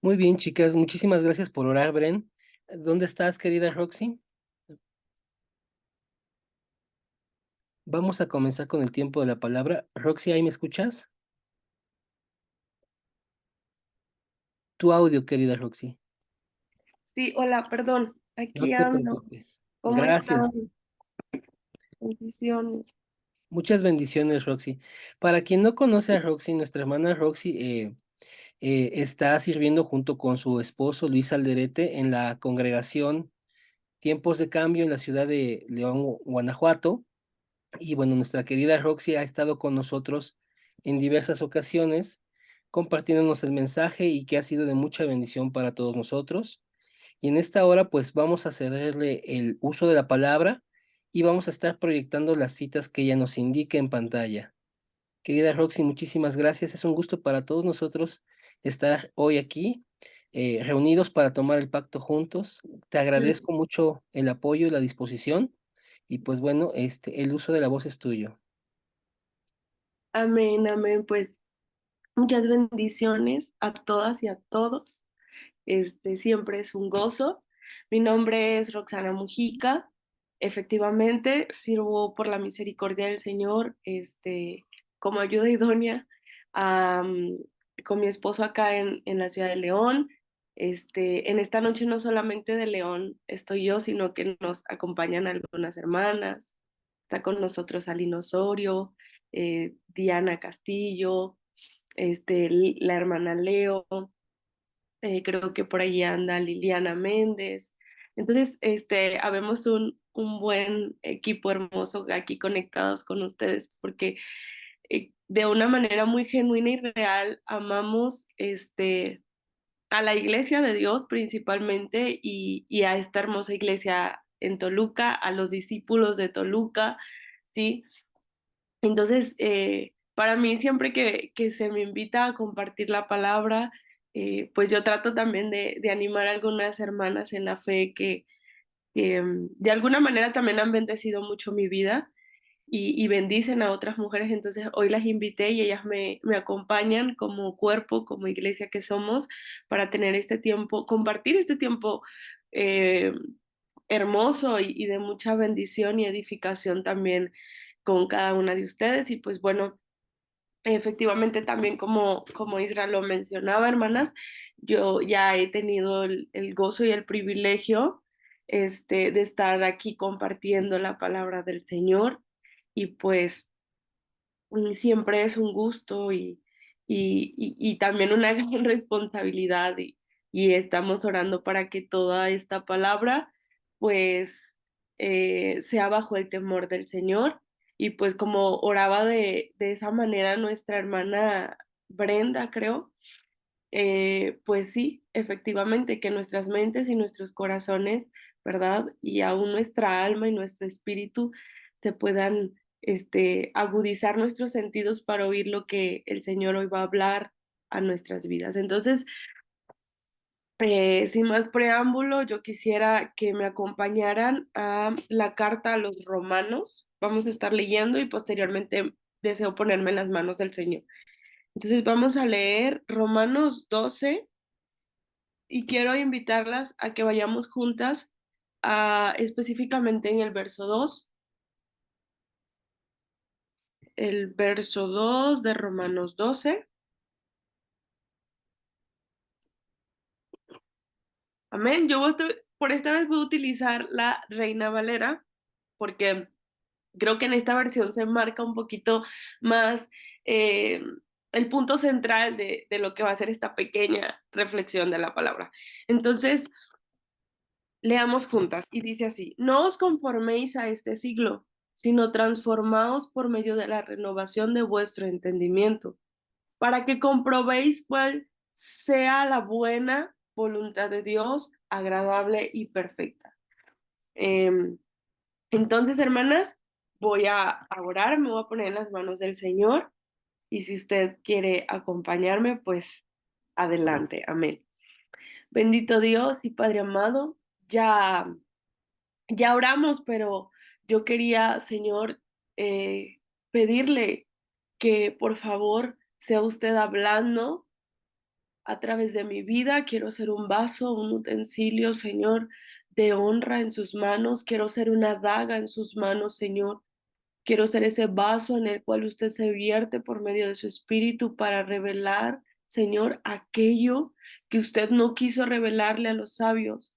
Muy bien, chicas, muchísimas gracias por orar, Bren. ¿Dónde estás, querida Roxy? Vamos a comenzar con el tiempo de la palabra. Roxy, ¿ahí me escuchas? Tu audio, querida Roxy. Sí, hola, perdón, No aquí te ando. preocupes. ¿Cómo están? Gracias. Bendiciones. Muchas bendiciones, Roxy. Para quien no conoce a Roxy, nuestra hermana Roxy está sirviendo junto con su esposo Luis Alderete en la congregación Tiempos de Cambio en la ciudad de León, Guanajuato. Y bueno, nuestra querida Roxy ha estado con nosotros en diversas ocasiones, compartiéndonos el mensaje y que ha sido de mucha bendición para todos nosotros. Y en esta hora, pues vamos a cederle el uso de la palabra y vamos a estar proyectando las citas que ella nos indique en pantalla. Querida Roxy, muchísimas gracias. Es un gusto para todos nosotros estar hoy aquí, reunidos para tomar el pacto juntos. Te agradezco mucho el apoyo y la disposición. Y pues bueno, el uso de la voz es tuyo. Amén, amén. Pues muchas bendiciones a todas y a todos. Siempre es un gozo. Mi nombre es Roxana Mujica. Efectivamente, sirvo por la misericordia del Señor, como ayuda idónea, am, con mi esposo acá en la ciudad de León. En esta noche no solamente de León estoy yo, sino que nos acompañan algunas hermanas. Está con nosotros Aline Osorio, Diana Castillo, la hermana Leo, creo que por ahí anda Liliana Méndez. Entonces, habemos un buen equipo hermoso aquí conectados con ustedes porque de una manera muy genuina y real amamos a la iglesia de Dios principalmente y a esta hermosa iglesia en Toluca, a los discípulos de Toluca, ¿sí? Entonces, para mí siempre que se me invita a compartir la palabra, pues yo trato también de animar a algunas hermanas en la fe que de alguna manera también han bendecido mucho mi vida y bendicen a otras mujeres. Entonces, hoy las invité y ellas me acompañan como cuerpo, como iglesia que somos, para tener este tiempo, compartir este tiempo eh, hermoso y de mucha bendición y edificación también con cada una de ustedes. Y pues bueno, efectivamente también como Israel lo mencionaba, hermanas, yo ya he tenido el gozo y el privilegio de estar aquí compartiendo la palabra del Señor y pues siempre es un gusto y también una gran responsabilidad y estamos orando para que toda esta palabra pues sea bajo el temor del Señor y pues como oraba de esa manera nuestra hermana Brenda, creo, pues sí, efectivamente, que nuestras mentes y nuestros corazones, ¿verdad? Y aún nuestra alma y nuestro espíritu se puedan, agudizar nuestros sentidos para oír lo que el Señor hoy va a hablar a nuestras vidas. Entonces, sin más preámbulo, yo quisiera que me acompañaran a la carta a los romanos. Vamos a estar leyendo y posteriormente deseo ponerme en las manos del Señor. Entonces, vamos a leer Romanos 12 y quiero invitarlas a que vayamos juntas específicamente en el verso 2 de Romanos 12. Amén. Por esta vez voy a utilizar la Reina Valera porque creo que en esta versión se marca un poquito más eh, el punto central de lo que va a ser esta pequeña reflexión de la palabra. Entonces, leamos juntas y dice así, no os conforméis a este siglo, sino transformaos por medio de la renovación de vuestro entendimiento, para que comprobéis cuál sea la buena voluntad de Dios, agradable y perfecta. Em, entonces, hermanas, voy a orar, me voy a poner en las manos del Señor y si usted quiere acompañarme, pues adelante, amén. Bendito Dios y Padre amado, ya ya oramos, pero yo quería, Señor, pedirle que por favor sea usted hablando, a través de mi vida. Quiero ser un vaso, un utensilio, Señor, de honra en sus manos. Quiero ser una daga en sus manos, Señor. Quiero ser ese vaso en el cual usted se vierte por medio de su espíritu para revelar, Señor, aquello que usted no quiso revelarle a los sabios,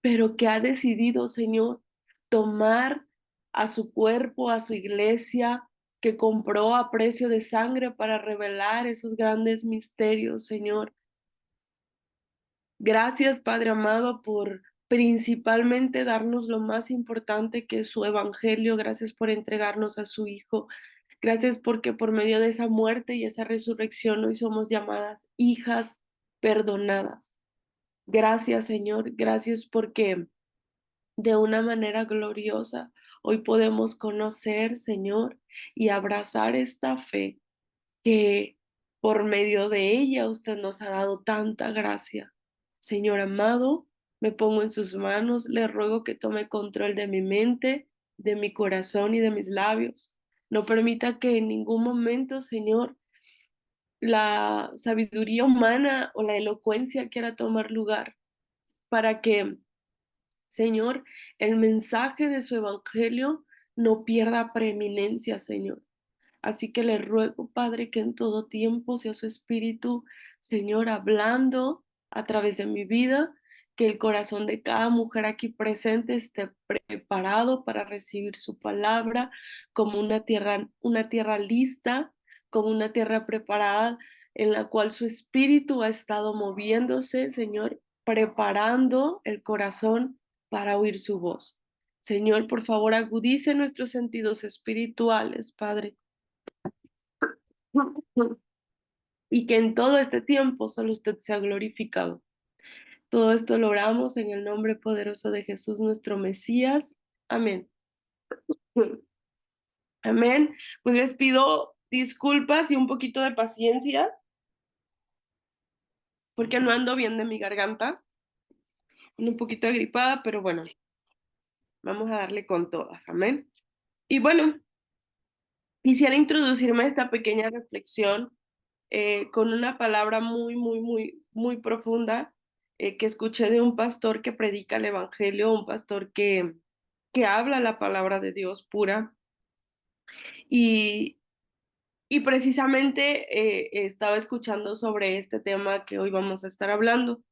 pero que ha decidido, Señor, tomar a su cuerpo, a su iglesia, que compró a precio de sangre para revelar esos grandes misterios, Señor. Gracias, Padre amado, por principalmente darnos lo más importante que es su evangelio. Gracias por entregarnos a su Hijo. Gracias porque por medio de esa muerte y esa resurrección hoy somos llamadas hijas perdonadas. Gracias, Señor. Gracias porque de una manera gloriosa hoy podemos conocer, Señor, y abrazar esta fe que por medio de ella usted nos ha dado tanta gracia. Señor amado, me pongo en sus manos, le ruego que tome control de mi mente, de mi corazón y de mis labios. No permita que en ningún momento, Señor, la sabiduría humana o la elocuencia quiera tomar lugar para que, Señor, el mensaje de su evangelio no pierda preeminencia, Señor. Así que le ruego, Padre, que en todo tiempo sea su Espíritu, Señor, hablando a través de mi vida, que el corazón de cada mujer aquí presente esté preparado para recibir su palabra como una tierra lista, como una tierra preparada en la cual su Espíritu ha estado moviéndose, Señor, preparando el corazón para oír su voz. Señor, por favor, agudice nuestros sentidos espirituales, Padre, y que en todo este tiempo solo usted sea glorificado. Todo esto lo oramos en el nombre poderoso de Jesús, nuestro Mesías. Amén. Amén. Pues les pido disculpas y un poquito de paciencia porque no ando bien de mi garganta, un poquito agripada, pero bueno, vamos a darle con todas. Amén. Y bueno, quisiera introducirme a esta pequeña reflexión con una palabra muy profunda que escuché de un pastor que predica el Evangelio, un pastor que habla la palabra de Dios pura. Y, y precisamente estaba escuchando sobre este tema que hoy vamos a estar hablando.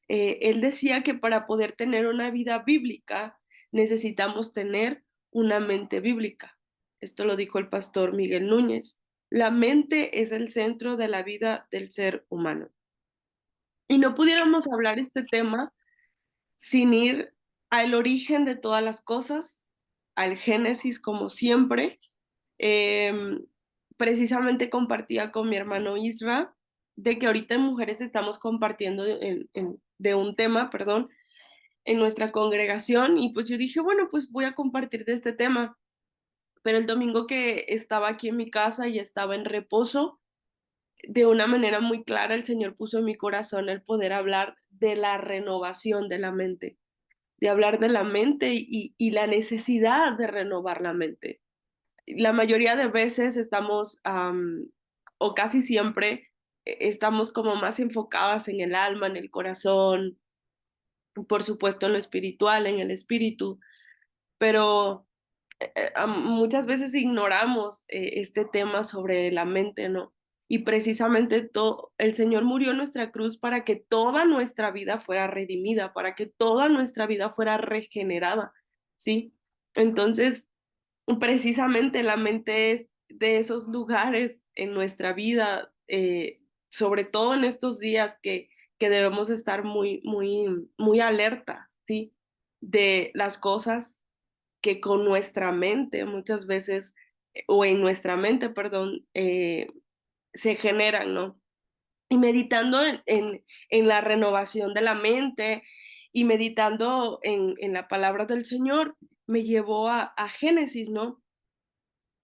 Él decía que para poder tener una vida bíblica necesitamos tener una mente bíblica. Esto lo dijo el pastor Miguel Núñez. La mente es el centro de la vida del ser humano. Y no pudiéramos hablar este tema sin ir al origen de todas las cosas, al Génesis como siempre. Em, Precisamente compartía con mi hermano Isra de que ahorita en Mujeres estamos compartiendo de un tema, perdón, en nuestra congregación y pues yo dije, bueno, pues voy a compartir de este tema. Pero el domingo que estaba aquí en mi casa y estaba en reposo, de una manera muy clara el Señor puso en mi corazón el poder hablar de la renovación de la mente, de hablar de la mente y la necesidad de renovar la mente. La mayoría de veces estamos, o casi siempre, estamos como más enfocadas en el alma, en el corazón, por supuesto en lo espiritual, en el espíritu, pero muchas veces ignoramos este tema sobre la mente, ¿no? Y precisamente el Señor murió en nuestra cruz para que toda nuestra vida fuera redimida, para que toda nuestra vida fuera regenerada, ¿sí? Entonces, precisamente la mente es de esos lugares en nuestra vida, sobre todo en estos días que debemos estar muy alerta, ¿sí? De las cosas que con nuestra mente muchas veces, o en nuestra mente, perdón, se generan, ¿no? Y meditando en la renovación de la mente y meditando en la palabra del Señor, me llevó a Génesis, ¿no?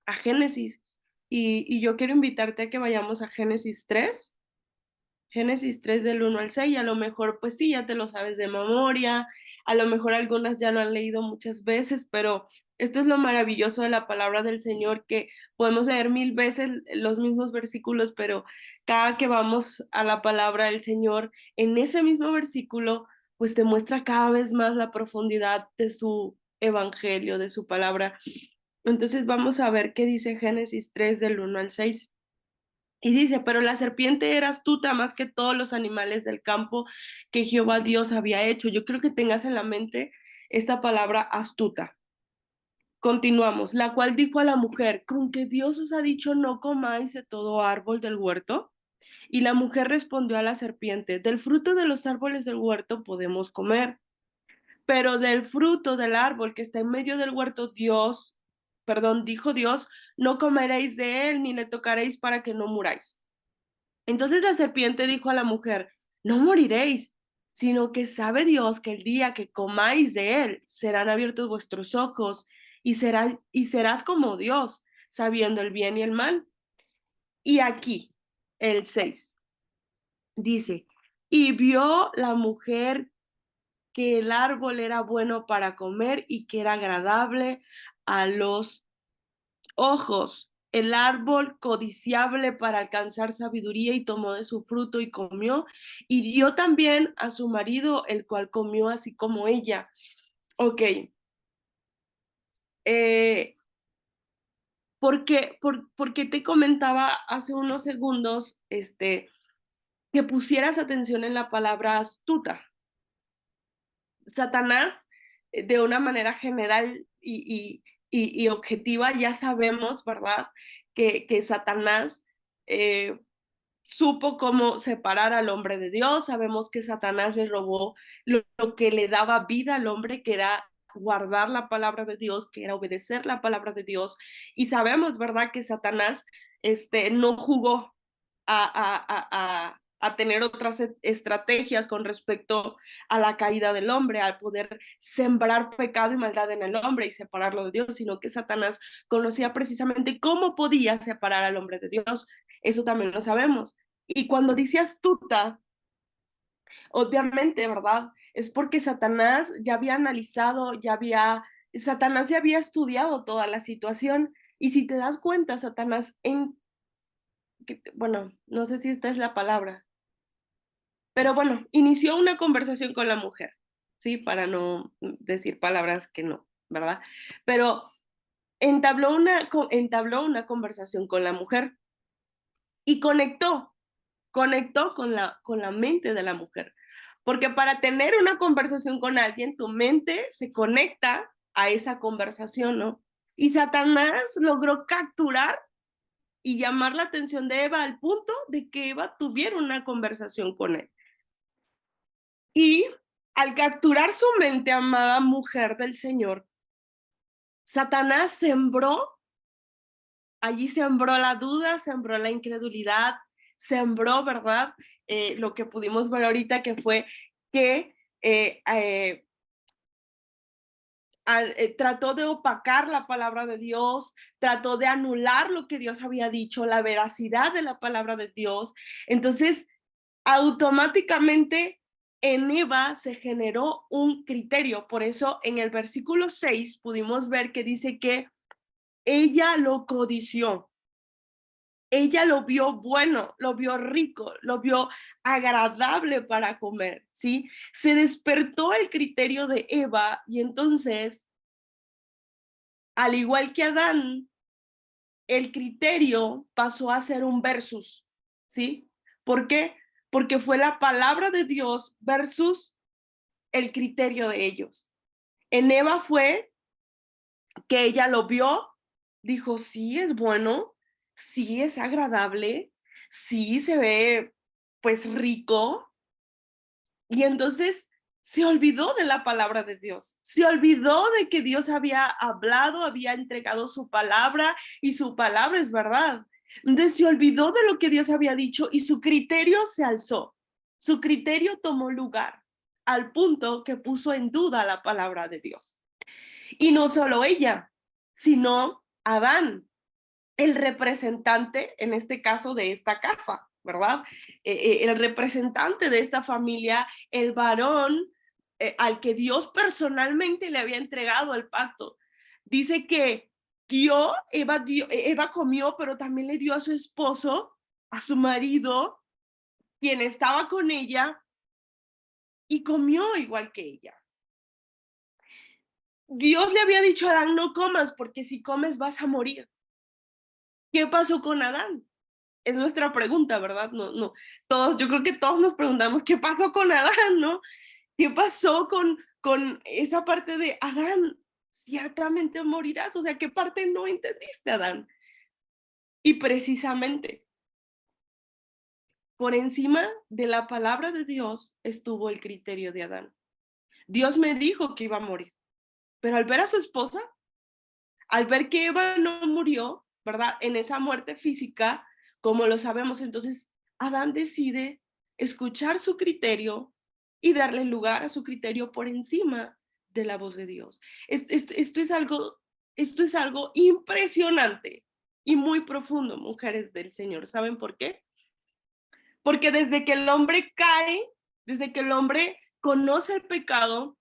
A Génesis. Y yo quiero invitarte a que vayamos a Génesis 3 del 1 al 6. A lo mejor, pues sí, ya te lo sabes de memoria, a lo mejor algunas ya lo han leído muchas veces, pero Esto es lo maravilloso de la palabra del Señor, que podemos leer 1000 veces los mismos versículos, pero cada que vamos a la palabra del Señor, en ese mismo versículo, pues te muestra cada vez más la profundidad de su evangelio, de su palabra. Entonces vamos a ver qué dice Génesis 3 del 1 al 6. Y dice, pero la serpiente era astuta más que todos los animales del campo que Jehová Dios había hecho. Yo creo que tengas en la mente esta palabra astuta. Continuamos, la cual dijo a la mujer, ¿con que Dios os ha dicho no comáis de todo árbol del huerto? Y la mujer respondió a la serpiente, del fruto de los árboles del huerto podemos comer, pero del fruto del árbol que está en medio del huerto, dijo Dios, no comeréis de él ni le tocaréis para que no muráis. Entonces la serpiente dijo a la mujer, no moriréis, sino que sabe Dios que el día que comáis de él serán abiertos vuestros ojos y serás como Dios, sabiendo el bien y el mal. Y aquí, el 6 dice, y vio la mujer que el árbol era bueno para comer y que era agradable a los ojos, el árbol codiciable para alcanzar sabiduría, y tomó de su fruto y comió, y dio también a su marido, el cual comió así como ella. Ok, porque te comentaba hace unos segundos que pusieras atención en la palabra astuta. Satanás, de una manera general y objetiva, ya sabemos, ¿verdad? Que Satanás supo cómo separar al hombre de Dios. Sabemos que Satanás le robó lo que le daba vida al hombre, que era guardar la palabra de Dios, que era obedecer la palabra de Dios. Y sabemos, ¿verdad?, que Satanás no jugó a tener otras estrategias con respecto a la caída del hombre, al poder sembrar pecado y maldad en el hombre y separarlo de Dios, sino que Satanás conocía precisamente cómo podía separar al hombre de Dios. Eso también lo sabemos. Y cuando dice astuta, obviamente, ¿verdad? Es porque Satanás ya había analizado, Satanás ya había estudiado toda la situación. Y si te das cuenta, Satanás, bueno, no sé si esta es la palabra, pero bueno, inició una conversación con la mujer, ¿sí? Para no decir palabras que no, ¿verdad? Pero entabló una conversación con la mujer y conectó con la mente de la mujer. Porque para tener una conversación con alguien, tu mente se conecta a esa conversación, ¿no? Y Satanás logró capturar y llamar la atención de Eva al punto de que Eva tuviera una conversación con él. Y al capturar su mente, amada mujer del Señor, Satanás sembró la duda, sembró la incredulidad, sembró, ¿verdad? Lo que pudimos ver ahorita, que fue que trató de opacar la palabra de Dios, trató de anular lo que Dios había dicho, la veracidad de la palabra de Dios. Entonces, automáticamente en Eva se generó un criterio. Por eso en el versículo 6 pudimos ver que dice que ella lo codició. Ella lo vio bueno, lo vio rico, lo vio agradable para comer, ¿sí? Se despertó el criterio de Eva y entonces, al igual que Adán, el criterio pasó a ser un versus, ¿sí? ¿Por qué? Porque fue la palabra de Dios versus el criterio de ellos. En Eva fue que ella lo vio, dijo, sí, es bueno, sí, es agradable, sí, se ve pues rico, y entonces se olvidó de la palabra de Dios, se olvidó de que Dios había hablado, había entregado su palabra y su palabra es verdad. Entonces se olvidó de lo que Dios había dicho y su criterio se alzó, su criterio tomó lugar al punto que puso en duda la palabra de Dios. Y no solo ella, sino Adán, el representante, en este caso, de esta casa, ¿verdad? El representante de esta familia, el varón al que Dios personalmente le había entregado el pacto. Dice que Eva comió, pero también le dio a su esposo, a su marido, quien estaba con ella, y comió igual que ella. Dios le había dicho a Adán, no comas, porque si comes vas a morir. ¿Qué pasó con Adán? Es nuestra pregunta, ¿verdad? No, todos, yo creo que todos nos preguntamos, ¿qué pasó con Adán, no? ¿Qué pasó con esa parte de Adán? Ciertamente morirás, o sea, ¿qué parte no entendiste, Adán? Y precisamente por encima de la palabra de Dios estuvo el criterio de Adán. Dios me dijo que iba a morir, pero al ver a su esposa, al ver que Eva no murió, ¿verdad? En esa muerte física, como lo sabemos, entonces Adán decide escuchar su criterio y darle lugar a su criterio por encima de la voz de Dios. Esto es algo impresionante y muy profundo, mujeres del Señor. ¿Saben por qué? Porque desde que el hombre cae, desde que el hombre conoce el pecado,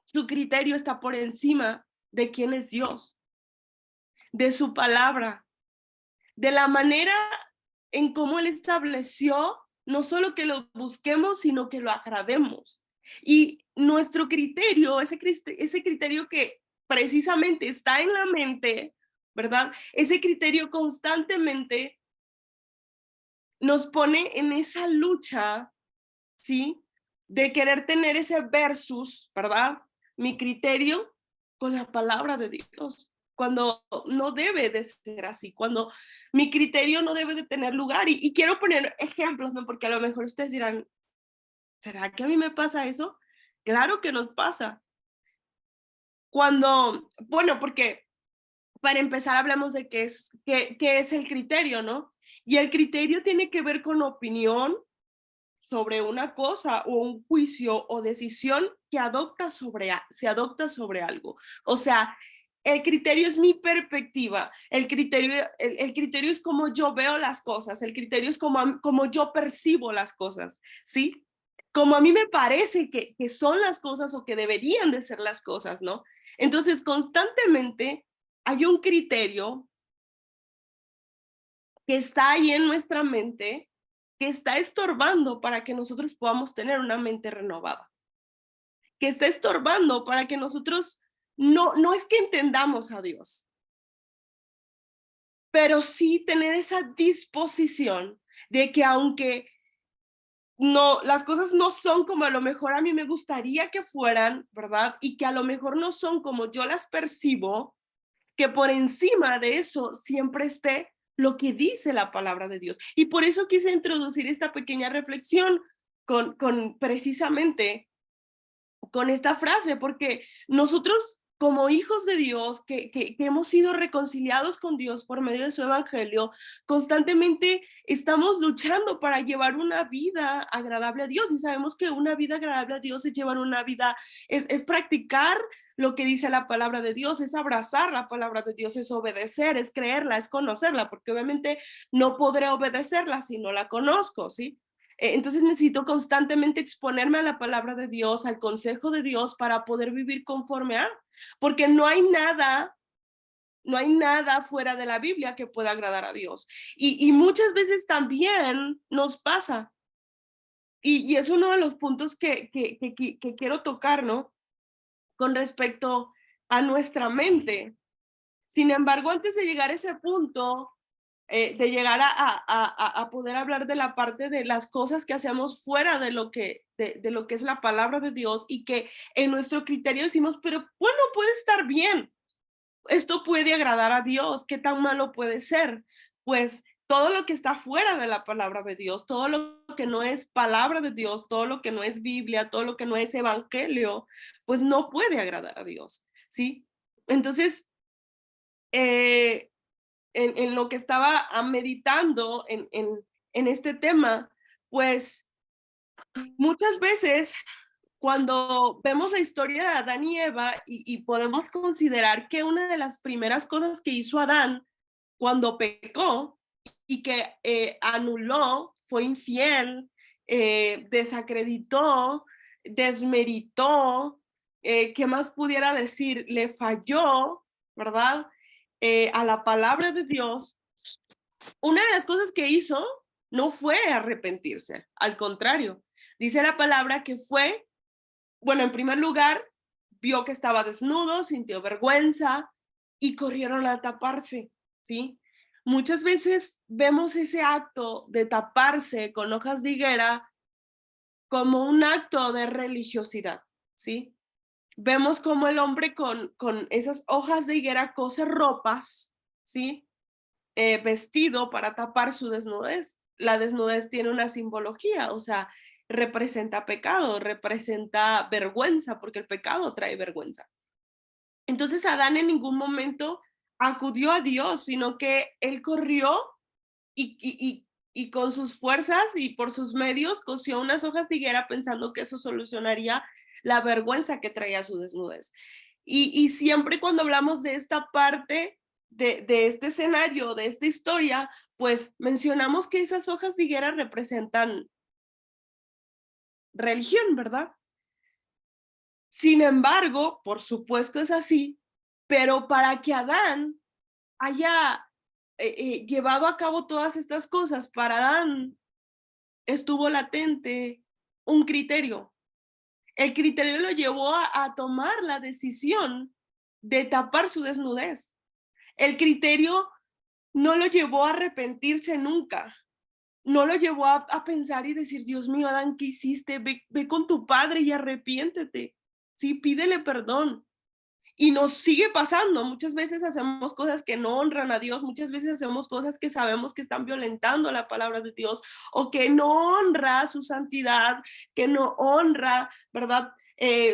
su criterio está por encima de quién es Dios, de su palabra, de la manera en cómo Él estableció, no solo que lo busquemos, sino que lo agrademos. Y nuestro criterio, ese criterio que precisamente está en la mente, ¿verdad? Ese criterio constantemente nos pone en esa lucha, ¿sí? De querer tener ese versus, ¿verdad? Mi criterio con la palabra de Dios, cuando no debe de ser así, cuando mi criterio no debe de tener lugar. Y quiero poner ejemplos, ¿no? Porque a lo mejor ustedes dirán, ¿será que a mí me pasa eso? Claro que nos pasa. Cuando, bueno, porque para empezar hablamos de qué es el criterio, ¿no? Y el criterio tiene que ver con opinión, sobre una cosa o un juicio o decisión que se adopta sobre algo. O sea, el criterio es mi perspectiva, el criterio es como yo veo las cosas, el criterio es como yo percibo las cosas, ¿sí? Como a mí me parece que son las cosas o que deberían de ser las cosas, ¿no? Entonces, constantemente hay un criterio que está ahí en nuestra mente, que está estorbando para que nosotros podamos tener una mente renovada, que está estorbando para que nosotros no es que entendamos a Dios, pero sí tener esa disposición de que aunque no, las cosas no son como a lo mejor a mí me gustaría que fueran, ¿verdad? Y que a lo mejor no son como yo las percibo, que por encima de eso siempre esté lo que dice la palabra de Dios. Y por eso quise introducir esta pequeña reflexión con precisamente con esta frase, porque nosotros como hijos de Dios, que hemos sido reconciliados con Dios por medio de su evangelio, constantemente estamos luchando para llevar una vida agradable a Dios y sabemos que una vida agradable a Dios es llevar una vida, es practicar lo que dice la palabra de Dios, es abrazar la palabra de Dios, es obedecer, es creerla, es conocerla, porque obviamente no podré obedecerla si no la conozco, ¿sí? Entonces necesito constantemente exponerme a la palabra de Dios, al consejo de Dios para poder vivir conforme a, porque no hay nada fuera de la Biblia que pueda agradar a Dios. Y muchas veces también nos pasa, y es uno de los puntos que quiero tocar, ¿no? Con respecto a nuestra mente. Sin embargo, antes de llegar a ese punto, de llegar a poder hablar de la parte de las cosas que hacemos fuera de lo que es la palabra de Dios y que en nuestro criterio decimos, pero bueno, puede estar bien, esto puede agradar a Dios, ¿qué tan malo puede ser? Pues todo lo que está fuera de la palabra de Dios, todo lo que no es palabra de Dios, todo lo que no es Biblia, todo lo que no es evangelio, pues no puede agradar a Dios, ¿sí? Entonces, eh, en lo que estaba meditando en este tema, pues muchas veces cuando vemos la historia de Adán y Eva y podemos considerar que una de las primeras cosas que hizo Adán cuando pecó y que anuló, fue infiel, desacreditó, desmeritó, ¿qué más pudiera decir? Le falló, ¿verdad? A la palabra de Dios, una de las cosas que hizo no fue arrepentirse, al contrario, dice la palabra que fue, bueno, en primer lugar, vio que estaba desnudo, sintió vergüenza y corrieron a taparse, ¿sí? Muchas veces vemos ese acto de taparse con hojas de higuera como un acto de religiosidad, ¿sí? Vemos como el hombre con esas hojas de higuera cose ropas, ¿sí? Vestido para tapar su desnudez. La desnudez tiene una simbología, o sea, representa pecado, representa vergüenza, porque el pecado trae vergüenza. Entonces Adán en ningún momento acudió a Dios, sino que él corrió y con sus fuerzas y por sus medios cosió unas hojas de higuera pensando que eso solucionaría la vergüenza que traía su desnudez. Y siempre cuando hablamos de esta parte, de este escenario, de esta historia, pues mencionamos que esas hojas de higuera representan religión, ¿verdad? Sin embargo, por supuesto es así, pero para que Adán haya llevado a cabo todas estas cosas, para Adán estuvo latente un criterio. El criterio lo llevó a tomar la decisión de tapar su desnudez. El criterio no lo llevó a arrepentirse nunca. No lo llevó a pensar y decir, Dios mío, Adán, ¿qué hiciste? Ve con tu padre y arrepiéntete. Sí, pídele perdón. Y nos sigue pasando, muchas veces hacemos cosas que no honran a Dios, muchas veces hacemos cosas que sabemos que están violentando la palabra de Dios o que no honra su santidad, que no honra, ¿verdad?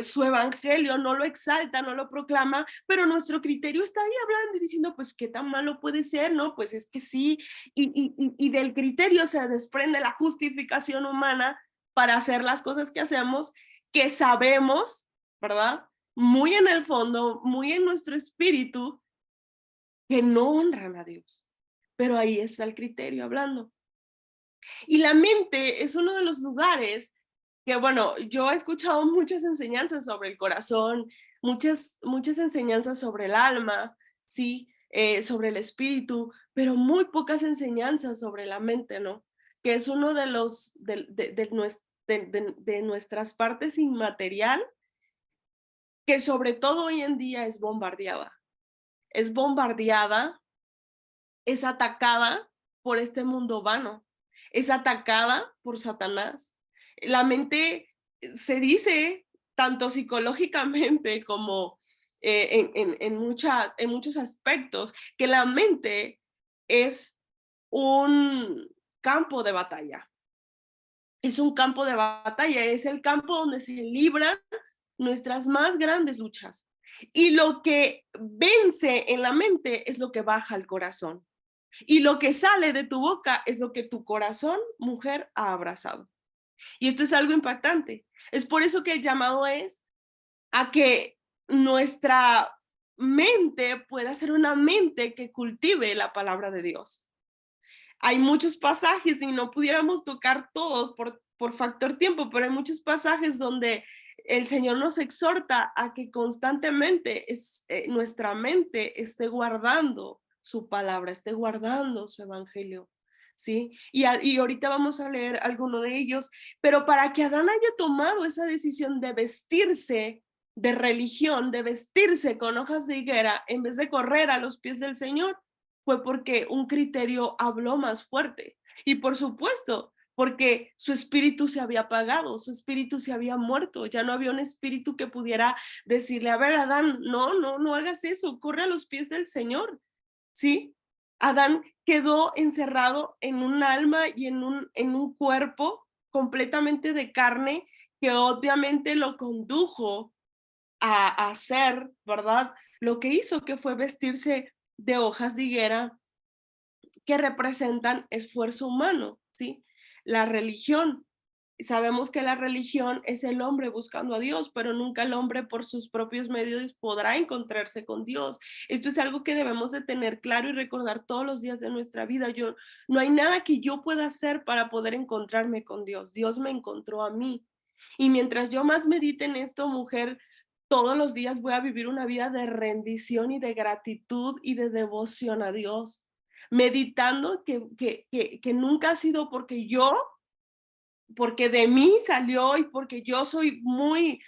Su evangelio, no lo exalta, no lo proclama, pero nuestro criterio está ahí hablando y diciendo, pues, ¿qué tan malo puede ser? No, pues es que sí, y del criterio se desprende la justificación humana para hacer las cosas que hacemos, que sabemos, ¿verdad? Muy en el fondo, muy en nuestro espíritu, que no honran a Dios. Pero ahí está el criterio hablando. Y la mente es uno de los lugares que, bueno, yo he escuchado muchas enseñanzas sobre el corazón, muchas enseñanzas sobre el alma, ¿sí? Sobre el espíritu, pero muy pocas enseñanzas sobre la mente, ¿no? Que es uno de los, de nuestras partes inmaterial, que sobre todo hoy en día es bombardeada, es atacada por este mundo vano, es atacada por Satanás. La mente se dice, tanto psicológicamente como en muchos aspectos, que la mente es un campo de batalla. Es un campo de batalla, es el campo donde se libran nuestras más grandes luchas. Y lo que vence en la mente es lo que baja al corazón. Y lo que sale de tu boca es lo que tu corazón, mujer, ha abrazado. Y esto es algo impactante. Es por eso que el llamado es a que nuestra mente pueda ser una mente que cultive la palabra de Dios. Hay muchos pasajes y no pudiéramos tocar todos por factor tiempo, pero hay muchos pasajes donde el Señor nos exhorta a que constantemente nuestra mente esté guardando su palabra, esté guardando su evangelio, ¿sí? Y ahorita vamos a leer alguno de ellos, pero para que Adán haya tomado esa decisión de vestirse de religión, de vestirse con hojas de higuera, en vez de correr a los pies del Señor, fue porque un criterio habló más fuerte. Y por supuesto, porque su espíritu se había apagado, su espíritu se había muerto, ya no había un espíritu que pudiera decirle, a ver, Adán, no hagas eso, corre a los pies del Señor, ¿sí? Adán quedó encerrado en un alma y en un cuerpo completamente de carne que obviamente lo condujo a hacer, ¿verdad? Lo que hizo que fue vestirse de hojas de higuera que representan esfuerzo humano, ¿sí? La religión. Sabemos que la religión es el hombre buscando a Dios, pero nunca el hombre por sus propios medios podrá encontrarse con Dios. Esto es algo que debemos de tener claro y recordar todos los días de nuestra vida. No hay nada que yo pueda hacer para poder encontrarme con Dios. Dios me encontró a mí. Y mientras yo más medite en esto, mujer, todos los días voy a vivir una vida de rendición y de gratitud y de devoción a Dios, meditando que nunca ha sido porque de mí salió y porque yo soy muy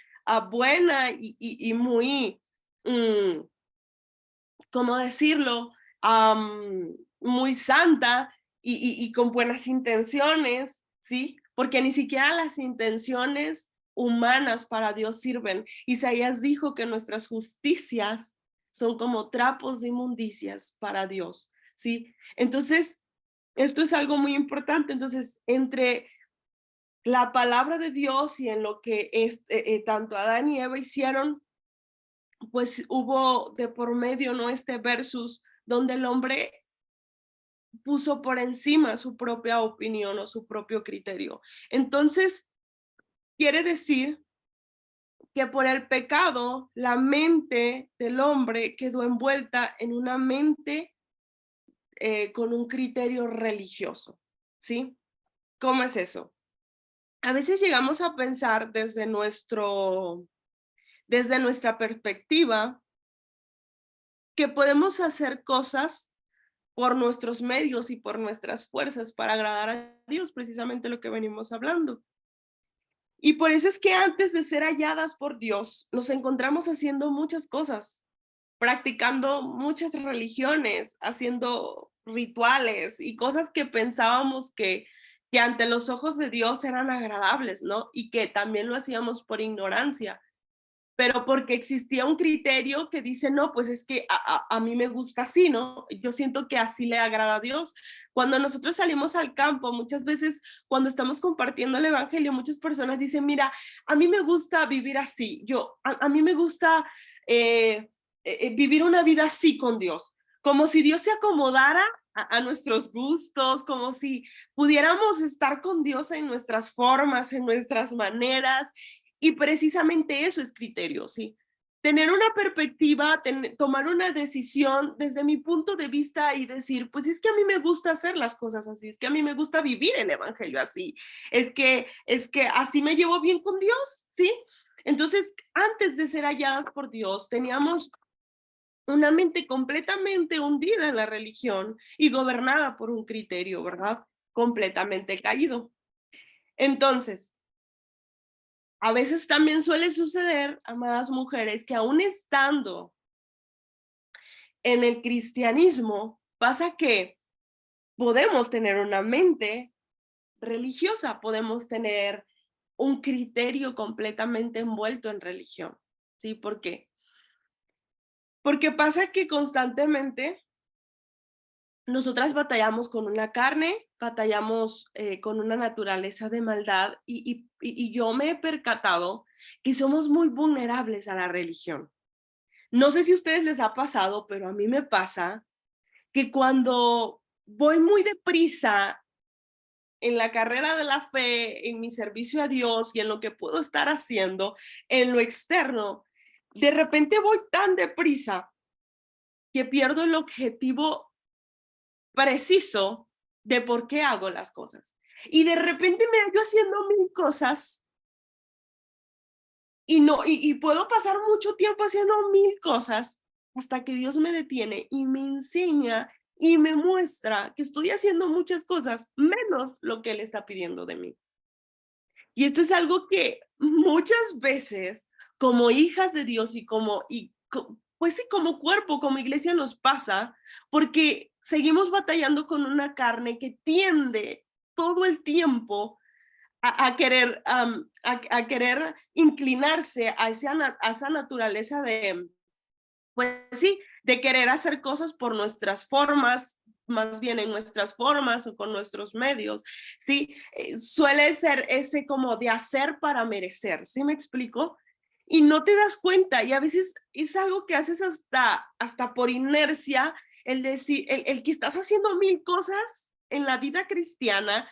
buena y muy, mm, ¿cómo decirlo? Muy santa y con buenas intenciones, ¿sí? Porque ni siquiera las intenciones humanas para Dios sirven. Isaías dijo que nuestras justicias son como trapos de inmundicias para Dios, ¿sí? Entonces, esto es algo muy importante. Entonces, entre la palabra de Dios y en lo que tanto Adán y Eva hicieron, pues hubo de por medio, ¿no? Este versus donde el hombre puso por encima su propia opinión o su propio criterio. Entonces, quiere decir que por el pecado, la mente del hombre quedó envuelta en una mente con un criterio religioso, ¿sí? ¿Cómo es eso? A veces llegamos a pensar desde nuestra perspectiva que podemos hacer cosas por nuestros medios y por nuestras fuerzas para agradar a Dios, precisamente lo que venimos hablando. Y por eso es que antes de ser halladas por Dios, nos encontramos haciendo muchas cosas, practicando muchas religiones, haciendo rituales y cosas que pensábamos que ante los ojos de Dios eran agradables, ¿no? Y que también lo hacíamos por ignorancia, pero porque existía un criterio que dice, no, pues es que a mí me gusta así, ¿no? Yo siento que así le agrada a Dios. Cuando nosotros salimos al campo, muchas veces cuando estamos compartiendo el Evangelio, muchas personas dicen, mira, a mí me gusta vivir así, a mí me gusta vivir una vida así con Dios, como si Dios se acomodara a nuestros gustos, como si pudiéramos estar con Dios en nuestras formas, en nuestras maneras, y precisamente eso es criterio, ¿sí? Tener una perspectiva, tomar una decisión desde mi punto de vista y decir, pues es que a mí me gusta hacer las cosas así, es que a mí me gusta vivir el evangelio así, es que así me llevo bien con Dios, ¿sí? Entonces, antes de ser halladas por Dios, teníamos una mente completamente hundida en la religión y gobernada por un criterio, ¿verdad? Completamente caído. Entonces, a veces también suele suceder, amadas mujeres, que aún estando en el cristianismo, pasa que podemos tener una mente religiosa, podemos tener un criterio completamente envuelto en religión. ¿Sí? ¿Por qué? Porque pasa que constantemente nosotras batallamos con una carne, batallamos con una naturaleza de maldad y yo me he percatado que somos muy vulnerables a la religión. No sé si a ustedes les ha pasado, pero a mí me pasa que cuando voy muy deprisa en la carrera de la fe, en mi servicio a Dios y en lo que puedo estar haciendo, en lo externo, de repente voy tan deprisa que pierdo el objetivo preciso de por qué hago las cosas. Y de repente me hallo haciendo mil cosas y no y puedo pasar mucho tiempo haciendo mil cosas hasta que Dios me detiene y me enseña y me muestra que estoy haciendo muchas cosas menos lo que Él está pidiendo de mí. Y esto es algo que muchas veces como hijas de Dios pues sí, como cuerpo, como iglesia nos pasa, porque seguimos batallando con una carne que tiende todo el tiempo a querer inclinarse a esa naturaleza de, pues sí, de querer hacer cosas por nuestras formas, más bien en nuestras formas o con nuestros medios, ¿sí? Suele ser ese como de hacer para merecer, ¿sí me explico? Y no te das cuenta, y a veces es algo que haces hasta por inercia, el decir, el que estás haciendo mil cosas en la vida cristiana,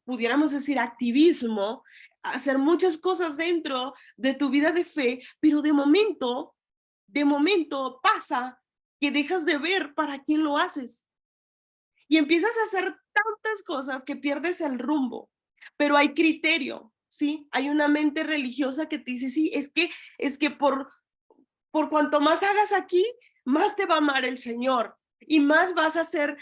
pudiéramos decir, activismo, hacer muchas cosas dentro de tu vida de fe, pero de momento pasa que dejas de ver para quién lo haces y empiezas a hacer tantas cosas que pierdes el rumbo, pero hay criterio, ¿sí? Hay una mente religiosa que te dice, sí, es que por cuanto más hagas aquí, más te va a amar el Señor y más vas a ser,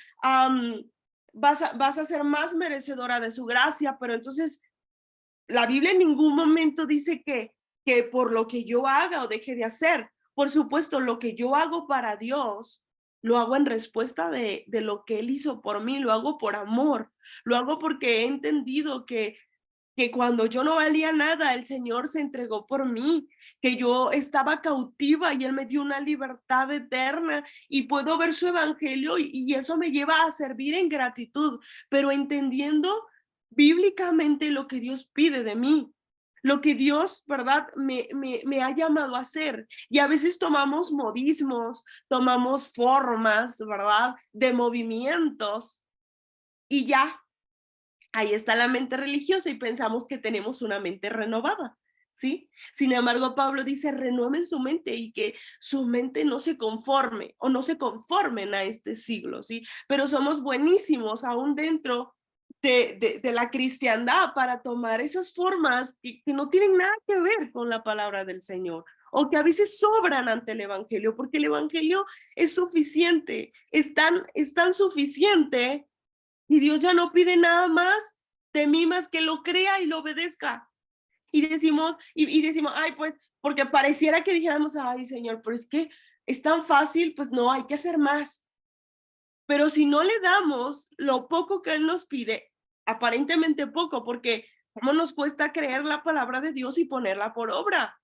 vas a ser más merecedora de su gracia, pero entonces la Biblia en ningún momento dice que por lo que yo haga o deje de hacer. Por supuesto, lo que yo hago para Dios, lo hago en respuesta de lo que Él hizo por mí, lo hago por amor, lo hago porque he entendido que cuando yo no valía nada, el Señor se entregó por mí, que yo estaba cautiva y Él me dio una libertad eterna y puedo ver su evangelio y eso me lleva a servir en gratitud, pero entendiendo bíblicamente lo que Dios pide de mí, lo que Dios, ¿verdad?, me ha llamado a hacer. Y a veces tomamos modismos, tomamos formas, ¿verdad?, de movimientos y ya, ahí está la mente religiosa y pensamos que tenemos una mente renovada, ¿sí? Sin embargo, Pablo dice, renueven su mente y que su mente no se conforme o no se conformen a este siglo, ¿sí? Pero somos buenísimos aún dentro de la cristiandad para tomar esas formas que no tienen nada que ver con la palabra del Señor o que a veces sobran ante el Evangelio, porque el Evangelio es suficiente, es tan suficiente y Dios ya no pide nada más de mí más que lo crea y lo obedezca. Y decimos, ay, pues, porque pareciera que dijéramos, ay, Señor, pero es que es tan fácil, pues no, hay que hacer más. Pero si no le damos lo poco que Él nos pide, aparentemente poco, porque ¿cómo nos cuesta creer la palabra de Dios y ponerla por obra?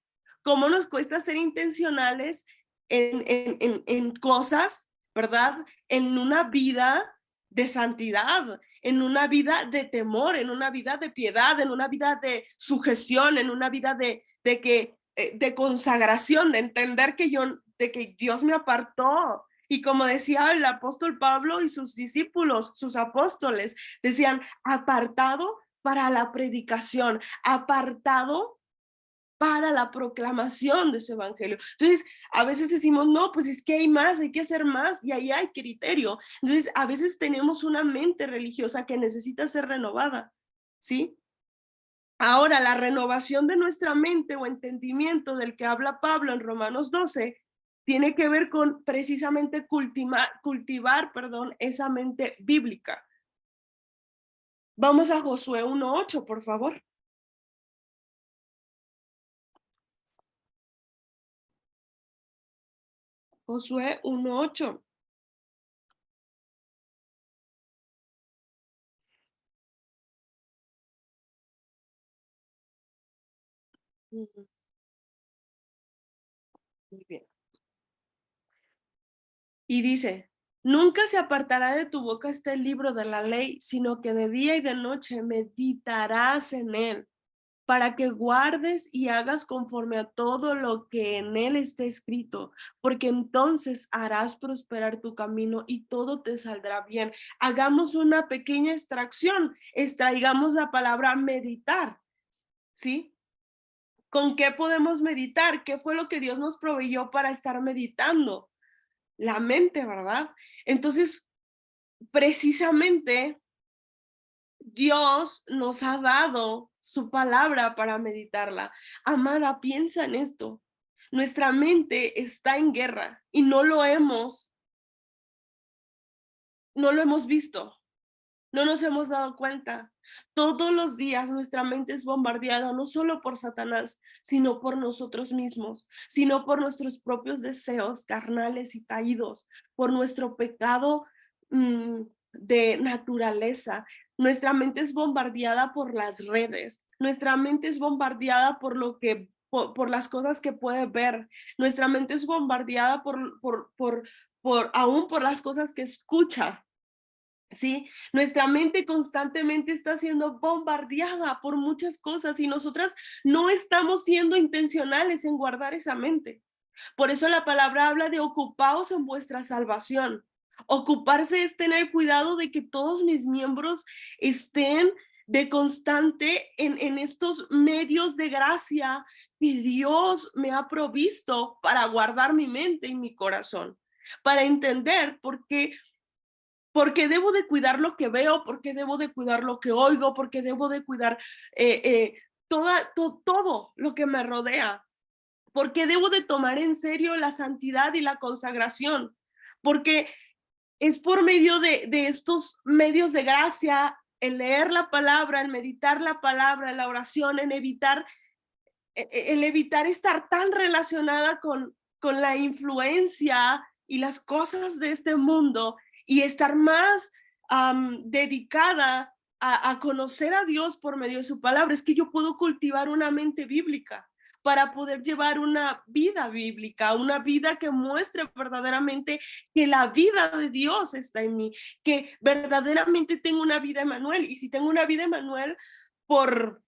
¿Cómo nos cuesta ser intencionales en cosas, ¿verdad? En una vida de santidad, en una vida de temor, en una vida de piedad, en una vida de sujeción, en una vida de consagración, de entender de que Dios me apartó, y como decía el apóstol Pablo y sus discípulos, sus apóstoles, decían, apartado para la predicación, apartado para la proclamación de su evangelio. Entonces, a veces decimos, no, pues es que hay más, hay que hacer más y ahí hay criterio. Entonces, a veces tenemos una mente religiosa que necesita ser renovada, ¿sí? Ahora, la renovación de nuestra mente o entendimiento del que habla Pablo en Romanos 12 tiene que ver con precisamente cultivar, esa mente bíblica. Vamos a Josué 1:8, por favor. Josué 1:8. Muy bien. Y dice, nunca se apartará de tu boca este libro de la ley, sino que de día y de noche meditarás en él, para que guardes y hagas conforme a todo lo que en él está escrito, porque entonces harás prosperar tu camino y todo te saldrá bien. Hagamos una pequeña extraigamos la palabra meditar, ¿sí? ¿Con qué podemos meditar? ¿Qué fue lo que Dios nos proveyó para estar meditando? La mente, ¿verdad? Entonces, precisamente Dios nos ha dado su palabra para meditarla. Amada, piensa en esto. Nuestra mente está en guerra y no lo hemos visto, no nos hemos dado cuenta. Todos los días nuestra mente es bombardeada no solo por Satanás, sino por nosotros mismos, sino por nuestros propios deseos carnales y caídos, por nuestro pecado de naturaleza. Nuestra mente es bombardeada por las redes, nuestra mente es bombardeada por las cosas que puede ver, nuestra mente es bombardeada aún por las cosas que escucha. ¿Sí? Nuestra mente constantemente está siendo bombardeada por muchas cosas y nosotras no estamos siendo intencionales en guardar esa mente. Por eso la palabra habla de ocupaos en vuestra salvación. Ocuparse es tener cuidado de que todos mis miembros estén de constante en estos medios de gracia que Dios me ha provisto para guardar mi mente y mi corazón, para entender porque debo de cuidar lo que veo, porque debo de cuidar lo que oigo, porque debo de cuidar todo lo que me rodea. Porque debo de tomar en serio la santidad y la consagración. Porque es por medio de estos medios de gracia, el leer la palabra, el meditar la palabra, la oración, en evitar el evitar estar tan relacionada con la influencia y las cosas de este mundo y estar más dedicada a conocer a Dios por medio de su palabra. Es que yo puedo cultivar una mente bíblica para poder llevar una vida bíblica, una vida que muestre verdaderamente que la vida de Dios está en mí, que verdaderamente tengo una vida Emmanuel. Y si tengo una vida Emmanuel, por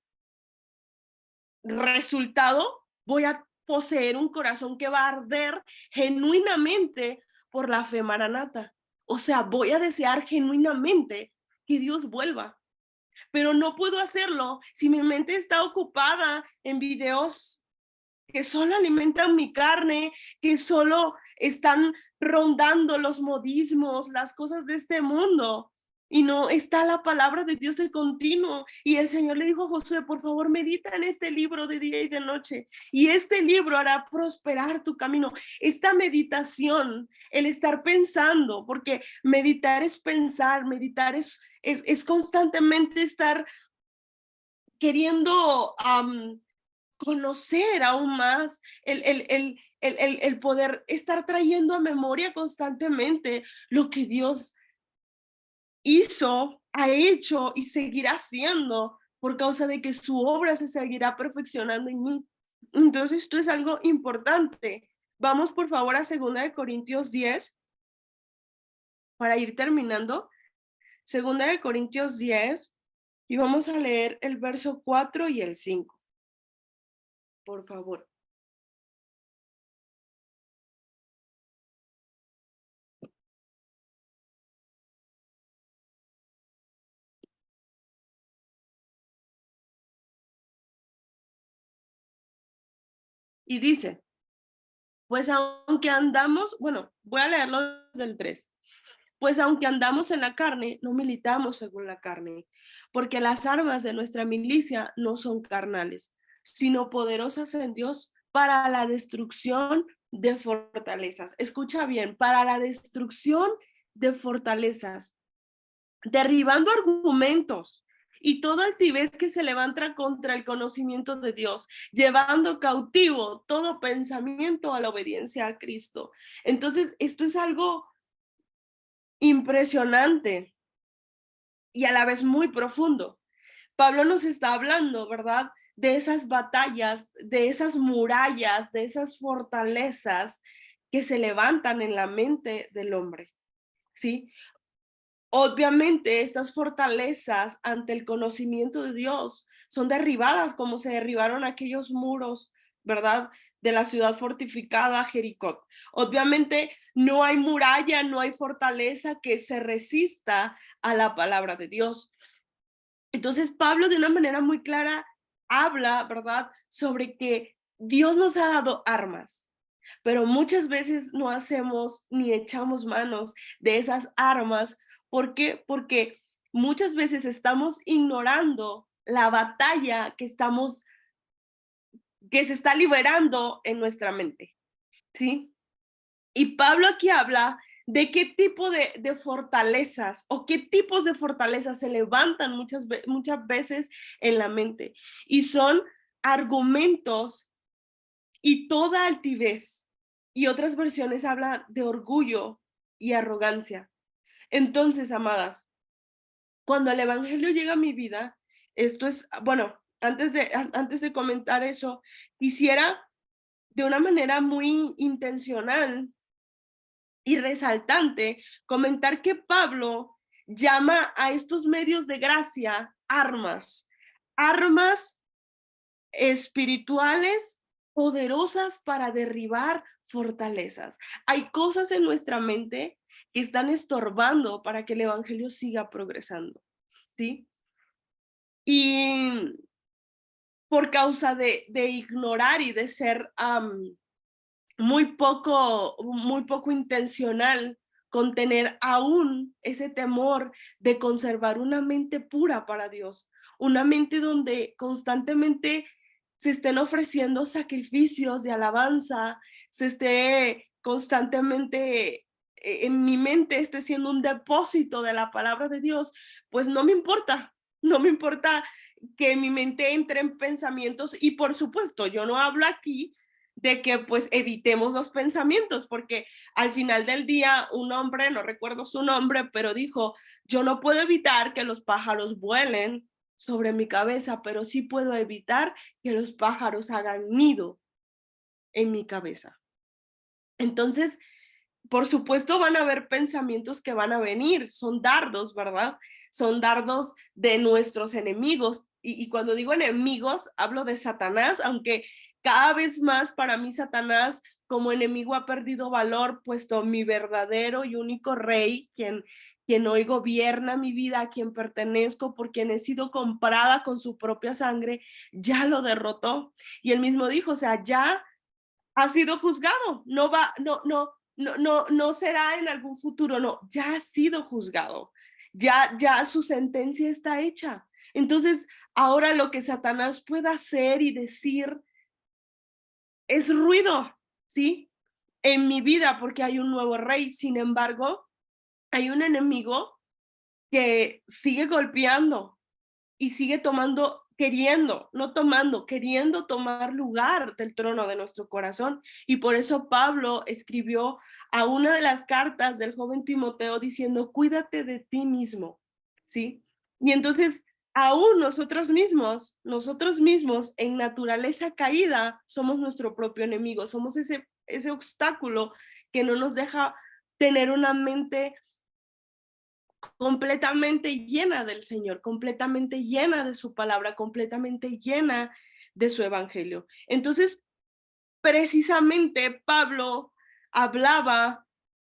resultado, voy a poseer un corazón que va a arder genuinamente por la fe maranata. O sea, voy a desear genuinamente que Dios vuelva, pero no puedo hacerlo si mi mente está ocupada en videos que solo alimentan mi carne, que solo están rondando los modismos, las cosas de este mundo. Y no está la palabra de Dios de continuo. Y el Señor le dijo a Josué, por favor, medita en este libro de día y de noche. Y este libro hará prosperar tu camino. Esta meditación, el estar pensando, porque meditar es pensar, meditar es constantemente estar queriendo conocer aún más, el poder estar trayendo a memoria constantemente lo que Dios hizo, ha hecho y seguirá haciendo por causa de que su obra se seguirá perfeccionando en mí. Entonces, esto es algo importante. Vamos, por favor, a 2 Corintios 10 para ir terminando. 2 Corintios 10 y vamos a leer el verso 4 y el 5, por favor. Y dice, pues aunque andamos, bueno, voy a leerlo desde el 3. Pues aunque andamos en la carne, no militamos según la carne, porque las armas de nuestra milicia no son carnales, sino poderosas en Dios para la destrucción de fortalezas. Escucha bien, para la destrucción de fortalezas, derribando argumentos y toda altivez que se levanta contra el conocimiento de Dios, llevando cautivo todo pensamiento a la obediencia a Cristo. Entonces, esto es algo impresionante y a la vez muy profundo. Pablo nos está hablando, ¿verdad? De esas batallas, de esas murallas, de esas fortalezas que se levantan en la mente del hombre, ¿sí? Obviamente, estas fortalezas ante el conocimiento de Dios son derribadas como se derribaron aquellos muros, ¿verdad? De la ciudad fortificada Jericó. Obviamente, no hay muralla, no hay fortaleza que se resista a la palabra de Dios. Entonces, Pablo de una manera muy clara habla, ¿verdad? Sobre que Dios nos ha dado armas, pero muchas veces no hacemos ni echamos manos de esas armas. ¿Por qué? Porque muchas veces estamos ignorando la batalla que se está liberando en nuestra mente, ¿sí? Y Pablo aquí habla de qué tipo de fortalezas o qué tipos de fortalezas se levantan muchas veces en la mente. Y son argumentos y toda altivez. Y otras versiones hablan de orgullo y arrogancia. Entonces, amadas, cuando el evangelio llega a mi vida, esto es, bueno, antes de comentar eso, quisiera de una manera muy intencional y resaltante comentar que Pablo llama a estos medios de gracia armas, armas espirituales poderosas para derribar fortalezas. Hay cosas en nuestra mente que están estorbando para que el evangelio siga progresando, ¿sí? Y por causa de ignorar y de ser muy poco intencional con tener aún ese temor de conservar una mente pura para Dios, una mente donde constantemente se estén ofreciendo sacrificios de alabanza, se esté constantemente en mi mente esté siendo un depósito de la palabra de Dios, pues no me importa, no me importa que mi mente entre en pensamientos y por supuesto, yo no hablo aquí de que pues evitemos los pensamientos, porque al final del día un hombre, no recuerdo su nombre, pero dijo, yo no puedo evitar que los pájaros vuelen sobre mi cabeza, pero sí puedo evitar que los pájaros hagan nido en mi cabeza. Entonces, por supuesto van a haber pensamientos que van a venir, son dardos, ¿verdad? Son dardos de nuestros enemigos. Y cuando digo enemigos, hablo de Satanás, aunque cada vez más para mí Satanás como enemigo ha perdido valor, puesto mi verdadero y único rey, quien hoy gobierna mi vida, a quien pertenezco, por quien he sido comprada con su propia sangre, ya lo derrotó. Y él mismo dijo, o sea, ya ha sido juzgado, no va, no será en algún futuro, no, ya ha sido juzgado, ya su sentencia está hecha. Entonces, ahora lo que Satanás pueda hacer y decir es ruido, ¿sí? En mi vida, porque hay un nuevo rey. Sin embargo, hay un enemigo que sigue golpeando, y sigue tomando, queriendo, no tomando, queriendo tomar lugar del trono de nuestro corazón. Y por eso Pablo escribió a una de las cartas del joven Timoteo diciendo, cuídate de ti mismo, ¿sí? Y entonces, aún nosotros mismos en naturaleza caída, somos nuestro propio enemigo, somos ese obstáculo que no nos deja tener una mente completamente llena del Señor, completamente llena de su palabra, completamente llena de su evangelio. Entonces, precisamente Pablo hablaba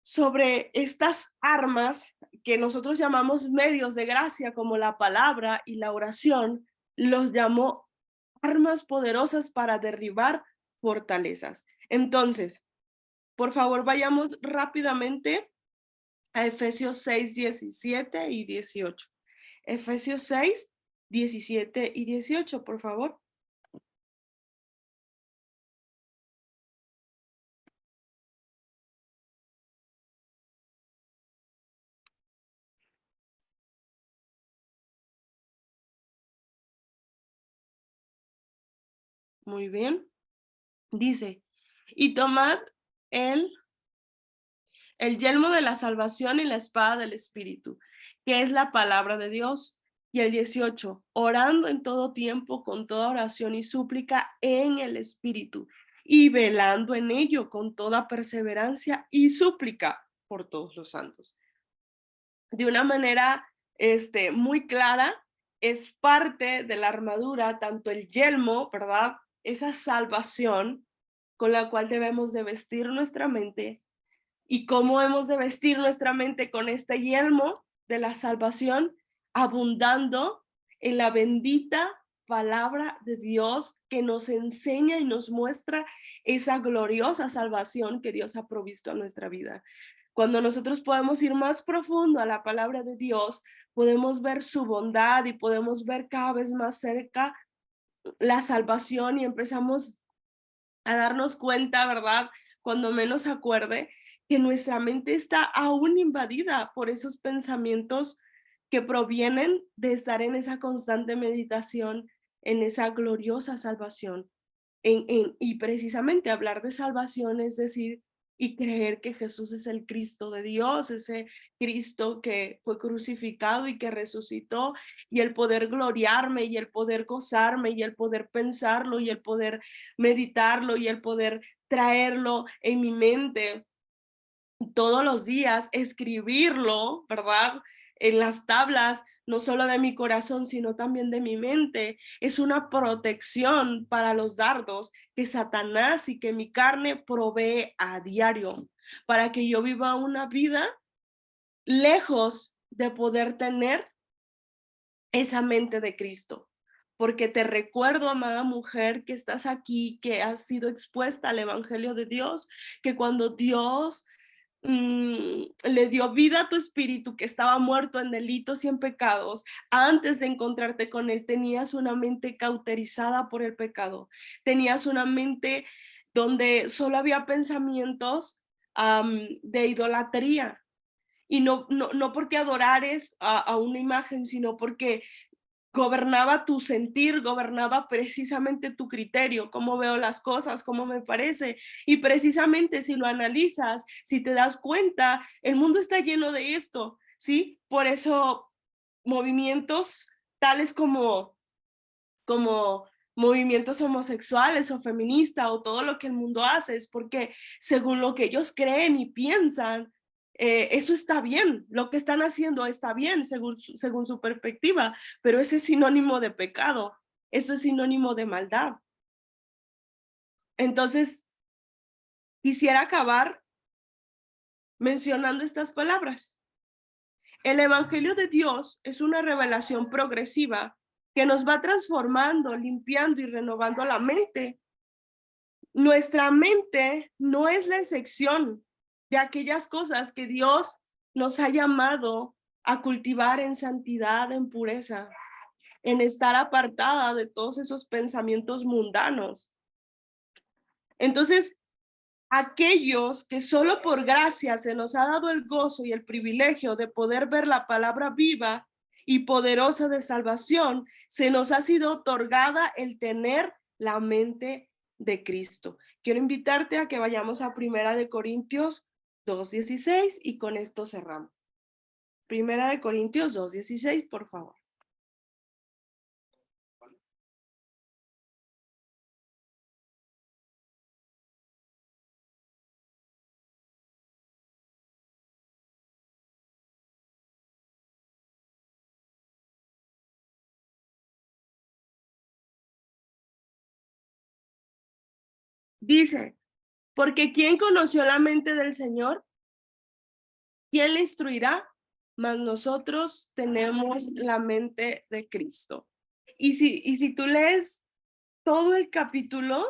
sobre estas armas que nosotros llamamos medios de gracia, como la palabra y la oración, los llamó armas poderosas para derribar fortalezas. Entonces, por favor, vayamos rápidamente a Efesios 6, 17 y 18. Efesios 6, 17 y 18, por favor. Muy bien. Dice, y tomad el, el yelmo de la salvación y la espada del Espíritu, que es la palabra de Dios. Y el 18, orando en todo tiempo con toda oración y súplica en el Espíritu, y velando en ello con toda perseverancia y súplica por todos los santos. De una manera muy clara, es parte de la armadura, tanto el yelmo, ¿verdad? Esa salvación con la cual debemos de vestir nuestra mente. ¿Y cómo hemos de vestir nuestra mente con este yelmo de la salvación? Abundando en la bendita palabra de Dios que nos enseña y nos muestra esa gloriosa salvación que Dios ha provisto a nuestra vida. Cuando nosotros podemos ir más profundo a la palabra de Dios, podemos ver su bondad y podemos ver cada vez más cerca la salvación y empezamos a darnos cuenta, ¿verdad? Cuando menos acuerde, que nuestra mente está aún invadida por esos pensamientos que provienen de estar en esa constante meditación, en esa gloriosa salvación. Y precisamente hablar de salvación es decir, y creer que Jesús es el Cristo de Dios, ese Cristo que fue crucificado y que resucitó, y el poder gloriarme, y el poder gozarme, y el poder pensarlo, y el poder meditarlo, y el poder traerlo en mi mente todos los días, escribirlo, ¿verdad? En las tablas, no solo de mi corazón, sino también de mi mente. Es una protección para los dardos que Satanás y que mi carne provee a diario para que yo viva una vida lejos de poder tener esa mente de Cristo. Porque te recuerdo, amada mujer, que estás aquí, que has sido expuesta al Evangelio de Dios, que cuando Dios le dio vida a tu espíritu que estaba muerto en delitos y en pecados. Antes de encontrarte con Él, tenías una mente cauterizada por el pecado. Tenías una mente donde solo había pensamientos de idolatría. Y no porque adorares a una imagen, sino porque gobernaba tu sentir, gobernaba precisamente tu criterio, cómo veo las cosas, cómo me parece. Y precisamente si lo analizas, si te das cuenta, el mundo está lleno de esto, ¿sí? Por eso movimientos tales como movimientos homosexuales o feministas o todo lo que el mundo hace es porque según lo que ellos creen y piensan, eso está bien, lo que están haciendo está bien según su perspectiva, pero ese es sinónimo de pecado, eso es sinónimo de maldad. Entonces, quisiera acabar mencionando estas palabras. El Evangelio de Dios es una revelación progresiva que nos va transformando, limpiando y renovando la mente. Nuestra mente no es la excepción de aquellas cosas que Dios nos ha llamado a cultivar en santidad, en pureza, en estar apartada de todos esos pensamientos mundanos. Entonces, aquellos que solo por gracia se nos ha dado el gozo y el privilegio de poder ver la palabra viva y poderosa de salvación, se nos ha sido otorgada el tener la mente de Cristo. Quiero invitarte a que vayamos a Primera de Corintios 2:16 y con esto cerramos. Primera de Corintios 2:16, por favor. Dice, porque ¿quién conoció la mente del Señor? ¿Quién le instruirá? Mas nosotros tenemos la mente de Cristo. Y si tú lees todo el capítulo,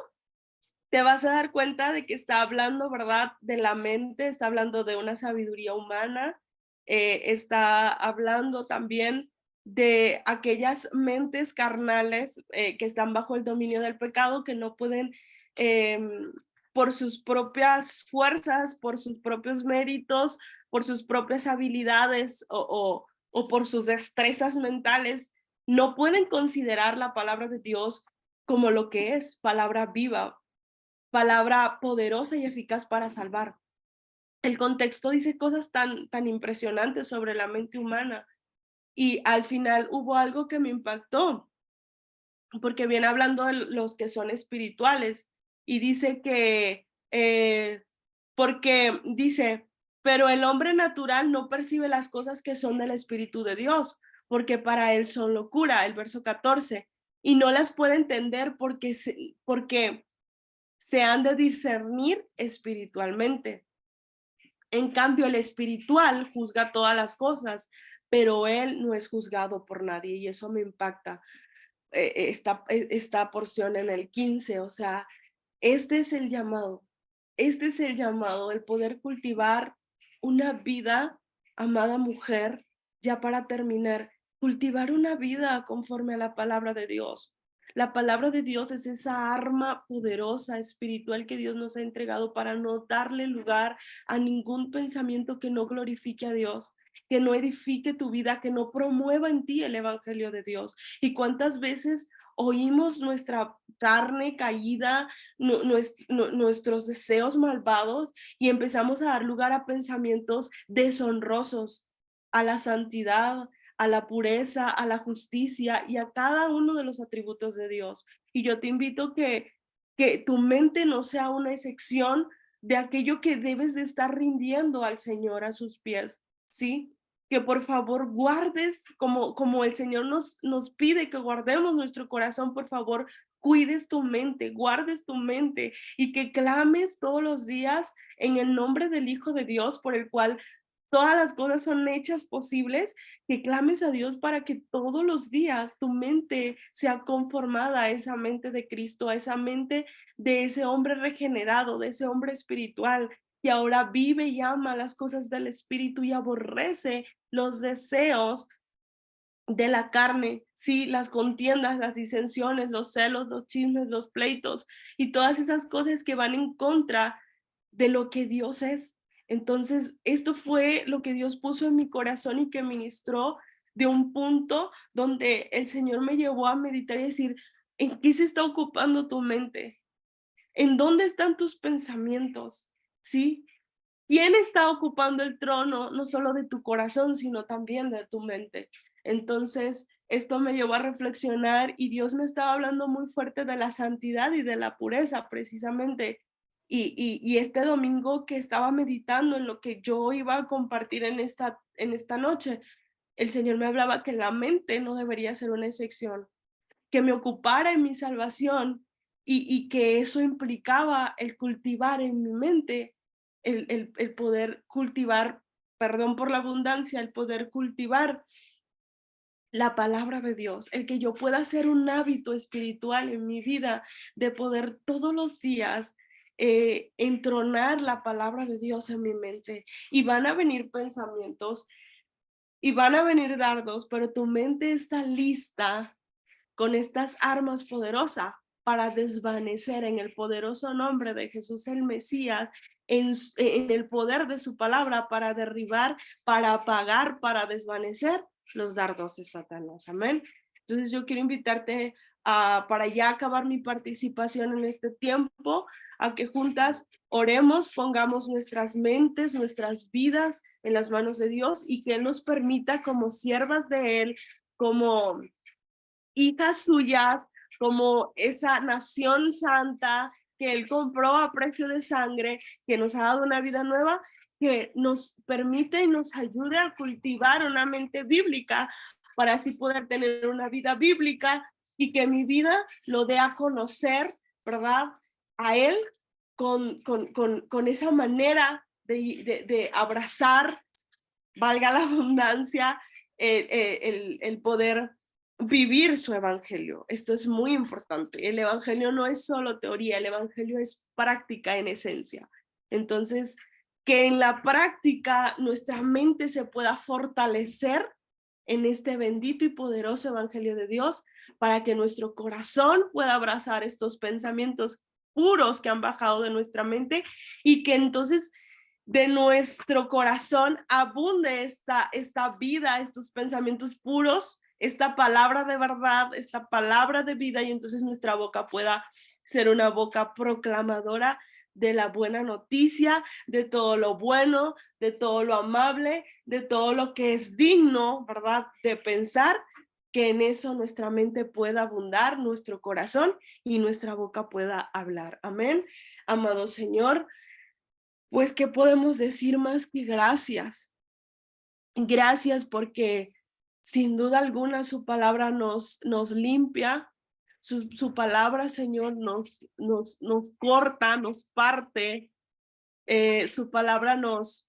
te vas a dar cuenta de que está hablando, ¿verdad?, de la mente, está hablando de una sabiduría humana, está hablando también de aquellas mentes carnales que están bajo el dominio del pecado, que no pueden, por sus propias fuerzas, por sus propios méritos, por sus propias habilidades o por sus destrezas mentales, no pueden considerar la palabra de Dios como lo que es palabra viva, palabra poderosa y eficaz para salvar. El contexto dice cosas tan impresionantes sobre la mente humana y al final hubo algo que me impactó, porque viene hablando de los que son espirituales y dice que, porque dice, pero el hombre natural no percibe las cosas que son del Espíritu de Dios, porque para él son locura, el verso 14, y no las puede entender porque se han de discernir espiritualmente. En cambio, el espiritual juzga todas las cosas, pero él no es juzgado por nadie y eso me impacta. Esta porción en el 15, o sea, este es el llamado, este es el llamado, el poder cultivar una vida, amada mujer, ya para terminar, cultivar una vida conforme a la palabra de Dios. La palabra de Dios es esa arma poderosa, espiritual que Dios nos ha entregado para no darle lugar a ningún pensamiento que no glorifique a Dios, que no edifique tu vida, que no promueva en ti el evangelio de Dios. Y cuántas veces oímos nuestra carne caída, nuestros deseos malvados y empezamos a dar lugar a pensamientos deshonrosos, a la santidad, a la pureza, a la justicia y a cada uno de los atributos de Dios. Y yo te invito que tu mente no sea una excepción de aquello que debes de estar rindiendo al Señor a sus pies, ¿sí? Que por favor guardes, como el Señor nos pide que guardemos nuestro corazón, por favor, cuides tu mente, guardes tu mente y que clames todos los días en el nombre del Hijo de Dios por el cual todas las cosas son hechas posibles, que clames a Dios para que todos los días tu mente sea conformada a esa mente de Cristo, a esa mente de ese hombre regenerado, de ese hombre espiritual, y ahora vive y ama las cosas del Espíritu y aborrece los deseos de la carne, sí, las contiendas, las disensiones, los celos, los chismes, los pleitos y todas esas cosas que van en contra de lo que Dios es. Entonces, esto fue lo que Dios puso en mi corazón y que ministró de un punto donde el Señor me llevó a meditar y decir, ¿en qué se está ocupando tu mente? ¿En dónde están tus pensamientos? ¿Sí? ¿Quién está ocupando el trono, no solo de tu corazón, sino también de tu mente? Entonces, esto me llevó a reflexionar y Dios me estaba hablando muy fuerte de la santidad y de la pureza, precisamente. Y este domingo que estaba meditando en lo que yo iba a compartir en esta noche, el Señor me hablaba que la mente no debería ser una excepción, que me ocupara en mi salvación y que eso implicaba el cultivar en mi mente, el poder cultivar, perdón por la abundancia, el poder cultivar la palabra de Dios, el que yo pueda hacer un hábito espiritual en mi vida de poder todos los días entronar la palabra de Dios en mi mente. Y van a venir pensamientos y van a venir dardos, pero tu mente está lista con estas armas poderosas para desvanecer en el poderoso nombre de Jesús el Mesías, en el poder de su palabra, para derribar, para apagar, para desvanecer los dardos de Satanás. Amén. Entonces yo quiero invitarte para ya acabar mi participación en este tiempo, a que juntas oremos, pongamos nuestras mentes, nuestras vidas en las manos de Dios y que Él nos permita como siervas de Él, como hijas suyas, como esa nación santa que Él compró a precio de sangre, que nos ha dado una vida nueva, que nos permite y nos ayude a cultivar una mente bíblica para así poder tener una vida bíblica y que mi vida lo dé a conocer, ¿verdad? A Él con esa manera de abrazar, valga la abundancia, el poder vivir su evangelio. Esto es muy importante. El evangelio no es solo teoría, el evangelio es práctica en esencia. Entonces, que en la práctica nuestra mente se pueda fortalecer en este bendito y poderoso evangelio de Dios para que nuestro corazón pueda abrazar estos pensamientos puros que han bajado de nuestra mente y que entonces de nuestro corazón abunde esta vida, estos pensamientos puros, esta palabra de verdad, esta palabra de vida, y entonces nuestra boca pueda ser una boca proclamadora de la buena noticia, de todo lo bueno, de todo lo amable, de todo lo que es digno, ¿verdad? De pensar, que en eso nuestra mente pueda abundar, nuestro corazón y nuestra boca pueda hablar. Amén. Amado Señor, pues, ¿qué podemos decir más que gracias? Gracias porque sin duda alguna su palabra nos limpia, su palabra, Señor, nos corta, nos parte, su palabra nos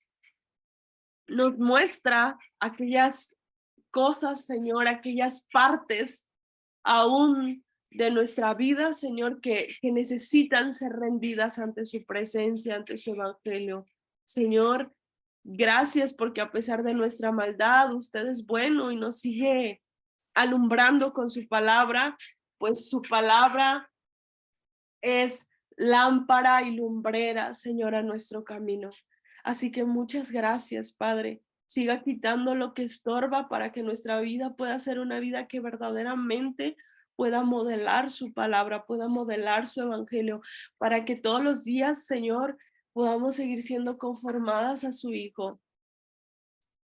muestra aquellas cosas, Señor, aquellas partes aún de nuestra vida, Señor, que necesitan ser rendidas ante su presencia, ante su evangelio. Señor, gracias porque a pesar de nuestra maldad, usted es bueno y nos sigue alumbrando con su palabra, pues su palabra es lámpara y lumbrera, Señor, a nuestro camino. Así que muchas gracias, Padre. Siga quitando lo que estorba para que nuestra vida pueda ser una vida que verdaderamente pueda modelar su palabra, pueda modelar su evangelio, para que todos los días, Señor, podamos seguir siendo conformadas a su Hijo,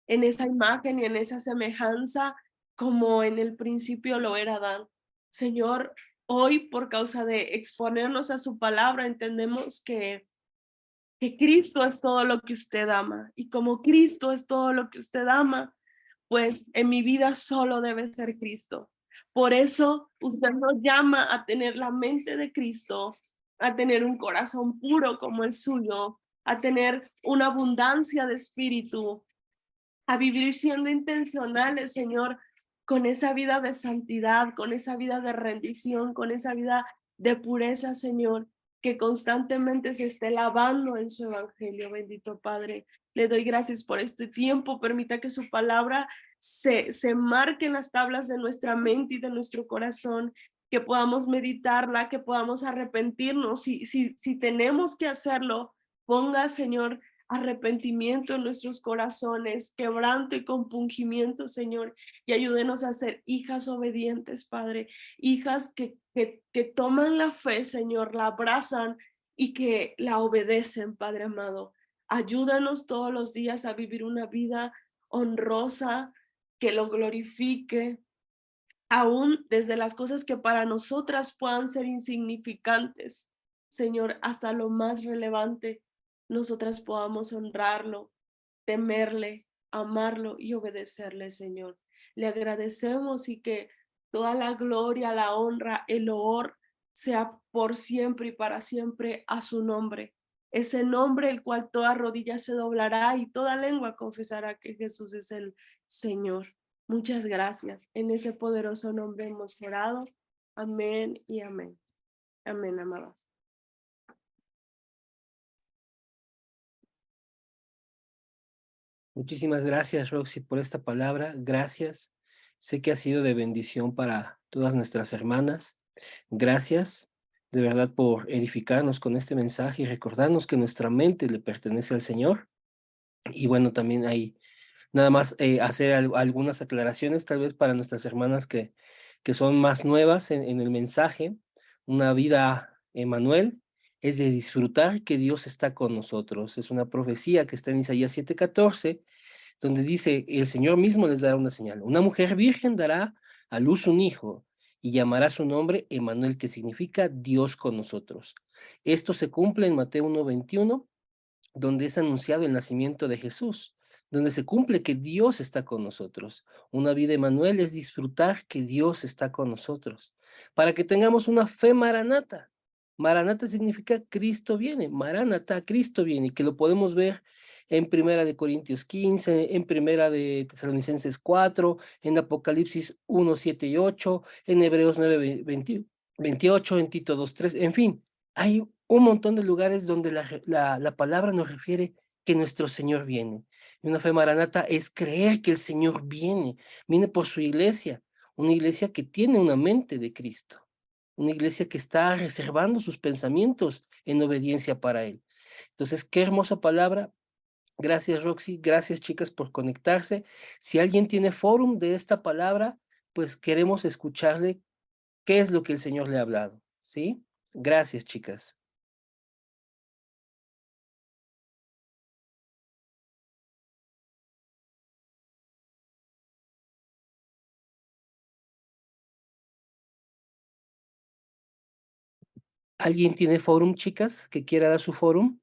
en esa imagen y en esa semejanza como en el principio lo era Adán. Señor, hoy por causa de exponernos a su palabra, entendemos que Cristo es todo lo que usted ama. Y como Cristo es todo lo que usted ama, pues en mi vida solo debe ser Cristo. Por eso usted nos llama a tener la mente de Cristo, a tener un corazón puro como el suyo, a tener una abundancia de espíritu, a vivir siendo intencionales, Señor, con esa vida de santidad, con esa vida de rendición, con esa vida de pureza, Señor. que constantemente se esté lavando en su evangelio, bendito Padre. Le doy gracias por este tiempo, permita que su palabra se marque en las tablas de nuestra mente y de nuestro corazón, que podamos meditarla, que podamos arrepentirnos, si tenemos que hacerlo, ponga, Señor, arrepentimiento en nuestros corazones, quebranto y compungimiento, Señor, y ayúdenos a ser hijas obedientes, Padre, hijas que toman la fe, Señor, la abrazan y que la obedecen, Padre amado. Ayúdanos todos los días a vivir una vida honrosa, que lo glorifique, aún desde las cosas que para nosotras puedan ser insignificantes, Señor, hasta lo más relevante, nosotras podamos honrarlo, temerle, amarlo y obedecerle, Señor. Le agradecemos y que toda la gloria, la honra, el loor sea por siempre y para siempre a su nombre. Ese nombre el cual toda rodilla se doblará y toda lengua confesará que Jesús es el Señor. Muchas gracias. En ese poderoso nombre hemos orado. Amén y amén. Amén, amadas. Muchísimas gracias, Roxy, por esta palabra. Gracias. Sé que ha sido de bendición para todas nuestras hermanas. Gracias, de verdad, por edificarnos con este mensaje y recordarnos que nuestra mente le pertenece al Señor. Y bueno, también hay nada más hacer algunas aclaraciones, tal vez para nuestras hermanas que son más nuevas en el mensaje. Una vida, Emanuel, es de disfrutar que Dios está con nosotros. Es una profecía que está en Isaías 7:14, donde dice, el Señor mismo les dará una señal. Una mujer virgen dará a luz un hijo y llamará su nombre Emanuel, que significa Dios con nosotros. Esto se cumple en Mateo 1:21, donde es anunciado el nacimiento de Jesús, donde se cumple que Dios está con nosotros. Una vida Emanuel es disfrutar que Dios está con nosotros, para que tengamos una fe maranata. Maranata significa Cristo viene, Maranata, Cristo viene, y que lo podemos ver en Primera de Corintios 15, en Primera de Tesalonicenses 4, en Apocalipsis 1, 7 y 8, en Hebreos 9, 28, en Tito 2, 3, en fin, hay un montón de lugares donde la palabra nos refiere que nuestro Señor viene. Y una fe maranata es creer que el Señor viene por su iglesia, una iglesia que tiene una mente de Cristo, una iglesia que está reservando sus pensamientos en obediencia para Él. Entonces, qué hermosa palabra. Gracias, Roxy. Gracias, chicas, por conectarse. Si alguien tiene fórum de esta palabra, pues queremos escucharle qué es lo que el Señor le ha hablado, ¿sí? Gracias, chicas. ¿Alguien tiene fórum, chicas, que quiera dar su fórum?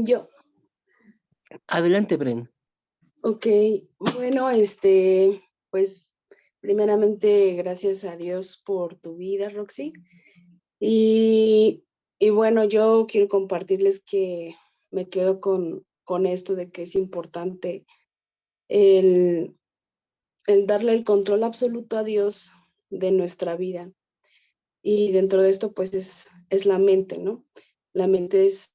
Yo, Adelante, Bren. ok, bueno, pues primeramente gracias a Dios por tu vida, Roxy. Y bueno, yo quiero compartirles que me quedo con esto de que es importante el, el darle el control absoluto a Dios de nuestra vida. Y dentro de esto, pues es la mente, ¿no? La mente es.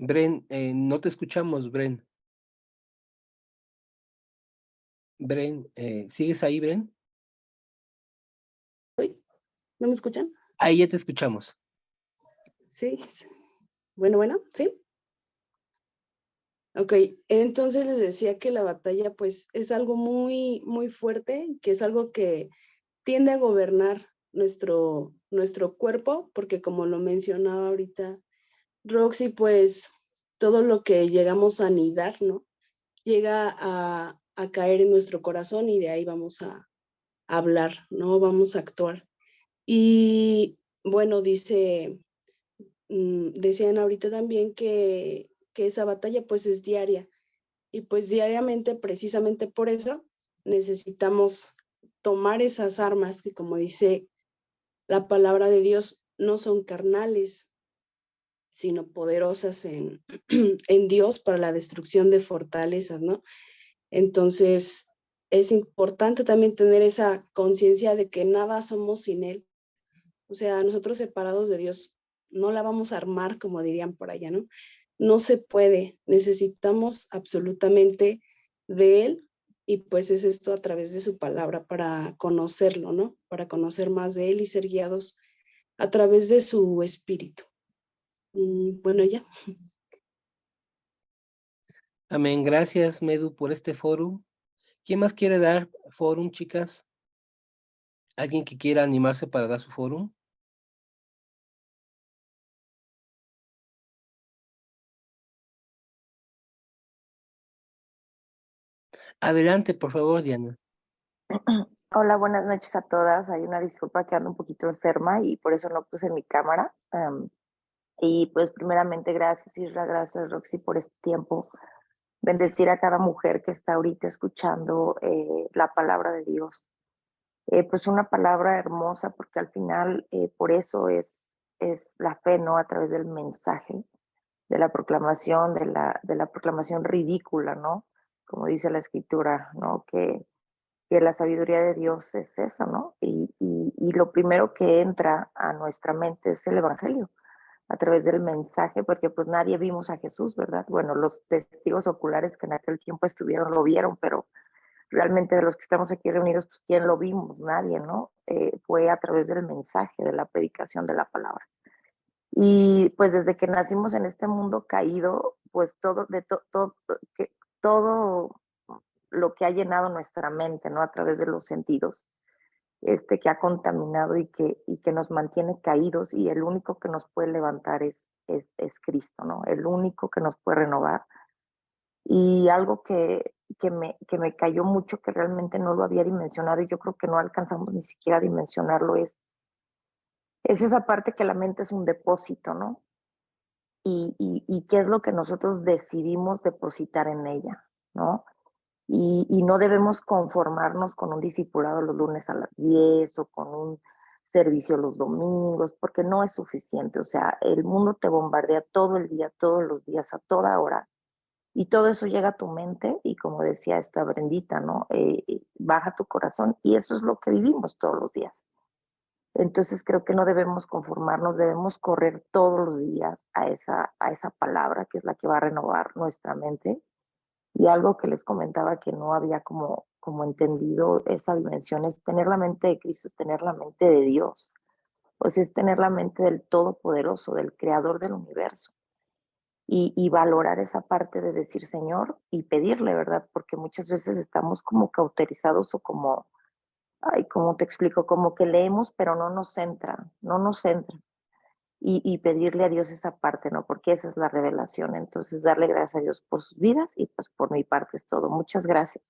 Bren, no te escuchamos, Bren. Bren, ¿sigues ahí, Bren? ¿No me escuchan? Ahí ya te escuchamos. Sí. Bueno, ¿sí? Ok, entonces les decía que la batalla pues es algo muy, muy fuerte, que es algo que tiende a gobernar nuestro cuerpo, porque como lo mencionaba ahorita Roxy, pues todo lo que llegamos a anidar, ¿no? Llega a caer en nuestro corazón y de ahí vamos a hablar, ¿no? Vamos a actuar. Y bueno, decían ahorita también que esa batalla pues es diaria y pues diariamente precisamente por eso necesitamos tomar esas armas que, como dice la palabra de Dios, no son carnales, sino poderosas en, en Dios para la destrucción de fortalezas, ¿no? Entonces, es importante también tener esa conciencia de que nada somos sin Él. O sea, nosotros separados de Dios no la vamos a armar, como dirían por allá, ¿no? No se puede, necesitamos absolutamente de Él, y pues es esto a través de su palabra para conocerlo, ¿no? Para conocer más de Él y ser guiados a través de su espíritu. Y bueno, ya. Amén. Gracias, Medu, por este foro. ¿Quién más quiere dar forum, chicas? ¿Alguien que quiera animarse para dar su forum? Adelante, por favor, Diana. Hola, buenas noches a todas. Hay una disculpa que ando un poquito enferma y por eso no puse mi cámara. Y pues primeramente gracias Isra, gracias Roxy por este tiempo. Bendecir a cada mujer que está ahorita escuchando la palabra de Dios. Pues una palabra hermosa porque al final por eso es la fe, ¿no? A través del mensaje, de la proclamación, de la proclamación ridícula, ¿no? Como dice la escritura, ¿no? Que la sabiduría de Dios es eso, ¿no? Y lo primero que entra a nuestra mente es el Evangelio, a través del mensaje, porque pues nadie vimos a Jesús, ¿verdad? Bueno, los testigos oculares que en aquel tiempo estuvieron lo vieron, pero realmente de los que estamos aquí reunidos, pues ¿quién lo vimos? Nadie, ¿no? Fue a través del mensaje, de la predicación de la palabra. Y pues desde que nacimos en este mundo caído, pues todo lo que ha llenado nuestra mente, ¿no? A través de los sentidos, que ha contaminado y que nos mantiene caídos, y el único que nos puede levantar es Cristo, ¿no? El único que nos puede renovar. Y algo que me cayó mucho, que realmente no lo había dimensionado, y yo creo que no alcanzamos ni siquiera a dimensionarlo, es esa parte que la mente es un depósito, ¿no? Y qué es lo que nosotros decidimos depositar en ella, ¿no? Y no debemos conformarnos con un discipulado los lunes a las 10 o con un servicio los domingos, porque no es suficiente. O sea, el mundo te bombardea todo el día, todos los días, a toda hora. Y todo eso llega a tu mente y, como decía esta Brendita, ¿no? Baja tu corazón, y eso es lo que vivimos todos los días. Entonces creo que no debemos conformarnos, debemos correr todos los días a esa palabra que es la que va a renovar nuestra mente. Y algo que les comentaba que no había como entendido esa dimensión es tener la mente de Cristo, es tener la mente de Dios. O sea, es tener la mente del Todopoderoso, del Creador del universo. Y valorar esa parte de decir Señor y pedirle, ¿verdad? Porque muchas veces estamos como cauterizados o como, ay, ¿cómo te explico? Como que leemos, pero no nos centra, no nos centra. Y pedirle a Dios esa parte, ¿no? Porque esa es la revelación. Entonces, darle gracias a Dios por sus vidas, y pues por mi parte es todo. Muchas gracias.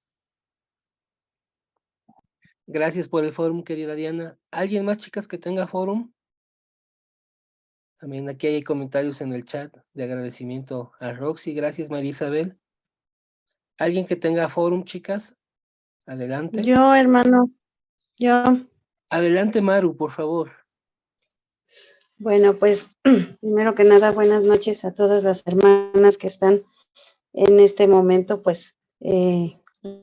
Gracias por el forum, querida Diana. ¿Alguien más, chicas, que tenga forum? También aquí hay comentarios en el chat de agradecimiento a Roxy. Gracias, María Isabel. ¿Alguien que tenga forum, chicas? Adelante. Yo, hermano, yo. Adelante, Maru, por favor. Bueno, pues primero que nada, buenas noches a todas las hermanas que están en este momento, pues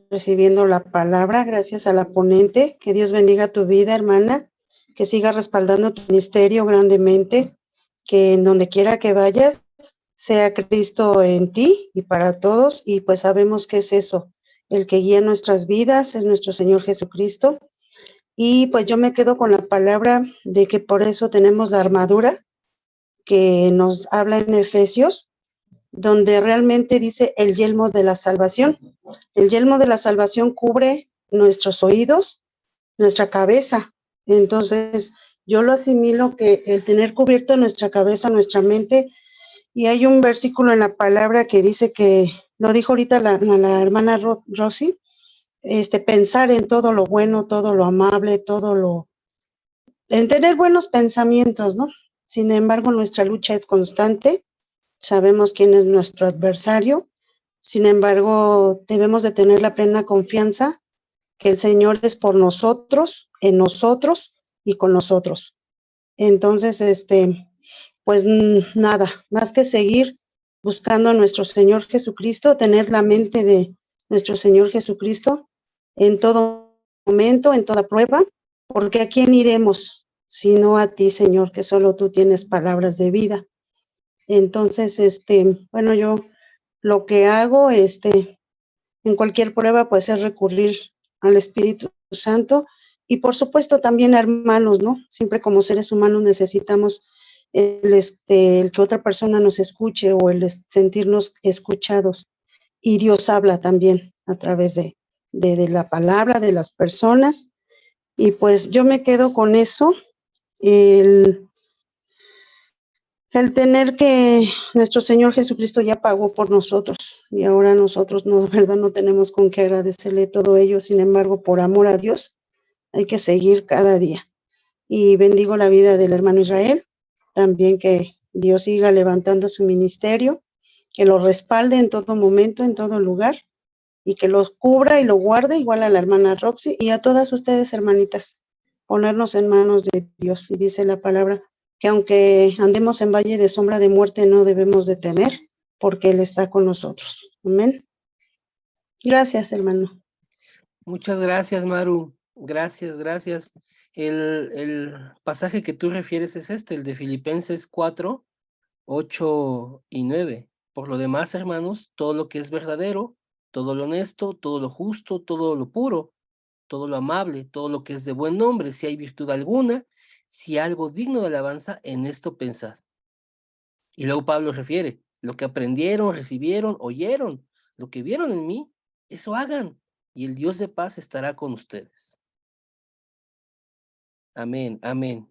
recibiendo la palabra. Gracias a la ponente. Que Dios bendiga tu vida, hermana. Que siga respaldando tu ministerio grandemente. Que en donde quiera que vayas, sea Cristo en ti y para todos. Y pues sabemos que es eso. El que guía nuestras vidas es nuestro Señor Jesucristo. Y pues yo me quedo con la palabra de que por eso tenemos la armadura que nos habla en Efesios, donde realmente dice el yelmo de la salvación. El yelmo de la salvación cubre nuestros oídos, nuestra cabeza. Entonces, yo lo asimilo que el tener cubierto nuestra cabeza, nuestra mente, y hay un versículo en la palabra que dice que, lo dijo ahorita la hermana Rosy, pensar en todo lo bueno, todo lo amable, en tener buenos pensamientos, ¿no? Sin embargo, nuestra lucha es constante, sabemos quién es nuestro adversario, sin embargo, debemos de tener la plena confianza que el Señor es por nosotros, en nosotros y con nosotros. Entonces, pues nada, más que seguir buscando a nuestro Señor Jesucristo, tener la mente de nuestro Señor Jesucristo en todo momento, en toda prueba, porque ¿a quién iremos sino a ti, Señor, que solo tú tienes palabras de vida? Entonces, bueno, yo lo que hago, en cualquier prueba, pues es recurrir al Espíritu Santo y por supuesto también a hermanos, ¿no? Siempre como seres humanos necesitamos el que otra persona nos escuche o sentirnos escuchados. Y Dios habla también a través de la palabra, de las personas. Y pues yo me quedo con eso, el, el tener que nuestro Señor Jesucristo ya pagó por nosotros y ahora nosotros no, ¿verdad? No tenemos con qué agradecerle todo ello. Sin embargo, por amor a Dios, hay que seguir cada día. Y bendigo la vida del hermano Israel, también que Dios siga levantando su ministerio, que lo respalde en todo momento, en todo lugar, y que lo cubra y lo guarde, igual a la hermana Roxy y a todas ustedes, hermanitas, ponernos en manos de Dios. Y dice la palabra que aunque andemos en valle de sombra de muerte, no debemos de temer, porque Él está con nosotros. Amén. Gracias, hermano. Muchas gracias, Maru. Gracias, gracias. El pasaje que tú refieres es el de Filipenses 4, 8 y 9. Por lo demás, hermanos, todo lo que es verdadero, todo lo honesto, todo lo justo, todo lo puro, todo lo amable, todo lo que es de buen nombre, si hay virtud alguna, si algo digno de alabanza, en esto pensad. Y luego Pablo refiere, lo que aprendieron, recibieron, oyeron, lo que vieron en mí, eso hagan, y el Dios de paz estará con ustedes. Amén, amén.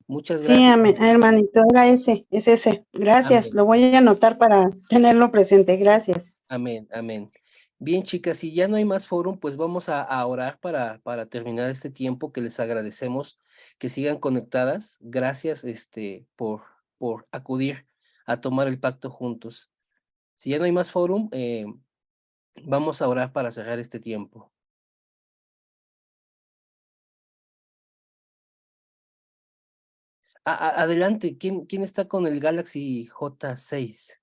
Muchas Sí, gracias. amén, hermanito, era ese, es ese. Gracias, Amén, lo voy a anotar para tenerlo presente. Gracias. amén, amén. Bien, chicas, si ya no hay más fórum, pues vamos a orar para terminar este tiempo, que les agradecemos que sigan conectadas. Gracias, por acudir a tomar el pacto juntos. Si ya no hay más fórum, vamos a orar para cerrar este tiempo. Adelante, ¿quién está con el Galaxy J6?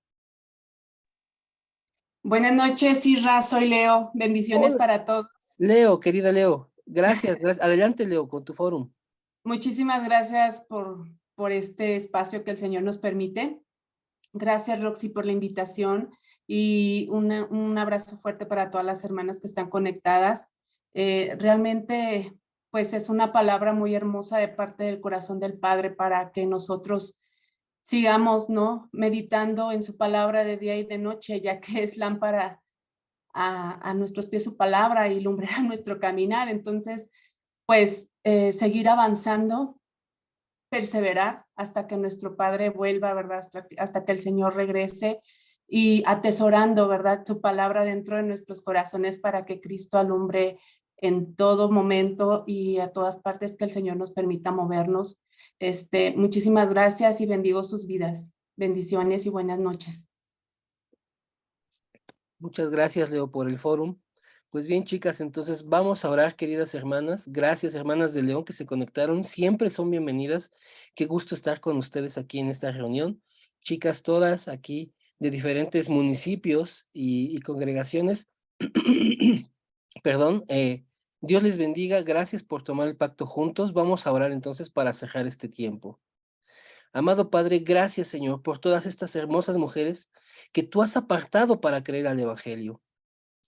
Buenas noches, Isra, soy Leo. Bendiciones Hola. para todos. Leo, querida Leo, gracias, gracias. Adelante, Leo, con tu fórum. Muchísimas gracias por este espacio que el Señor nos permite. Gracias, Roxy, por la invitación y un abrazo fuerte para todas las hermanas que están conectadas. Realmente, pues es una palabra muy hermosa de parte del corazón del Padre para que nosotros sigamos, ¿no? Meditando en su palabra de día y de noche, ya que es lámpara a nuestros pies su palabra y lumbrera nuestro caminar. Entonces, pues seguir avanzando, perseverar hasta que nuestro Padre vuelva, ¿verdad? Hasta que el Señor regrese y atesorando, ¿verdad? Su palabra dentro de nuestros corazones para que Cristo alumbre en todo momento y a todas partes que el Señor nos permita movernos. Muchísimas gracias y bendigo sus vidas. Bendiciones y buenas noches. Muchas gracias, Leo, por el fórum. Pues bien, chicas, entonces vamos a orar, queridas hermanas. Gracias, hermanas de León, que se conectaron. Siempre son bienvenidas. Qué gusto estar con ustedes aquí en esta reunión. Chicas todas aquí de diferentes municipios y congregaciones. Perdón, Dios les bendiga. Gracias por tomar el pacto juntos. Vamos a orar entonces para cerrar este tiempo. Amado Padre, gracias, Señor, por todas estas hermosas mujeres que tú has apartado para creer al Evangelio.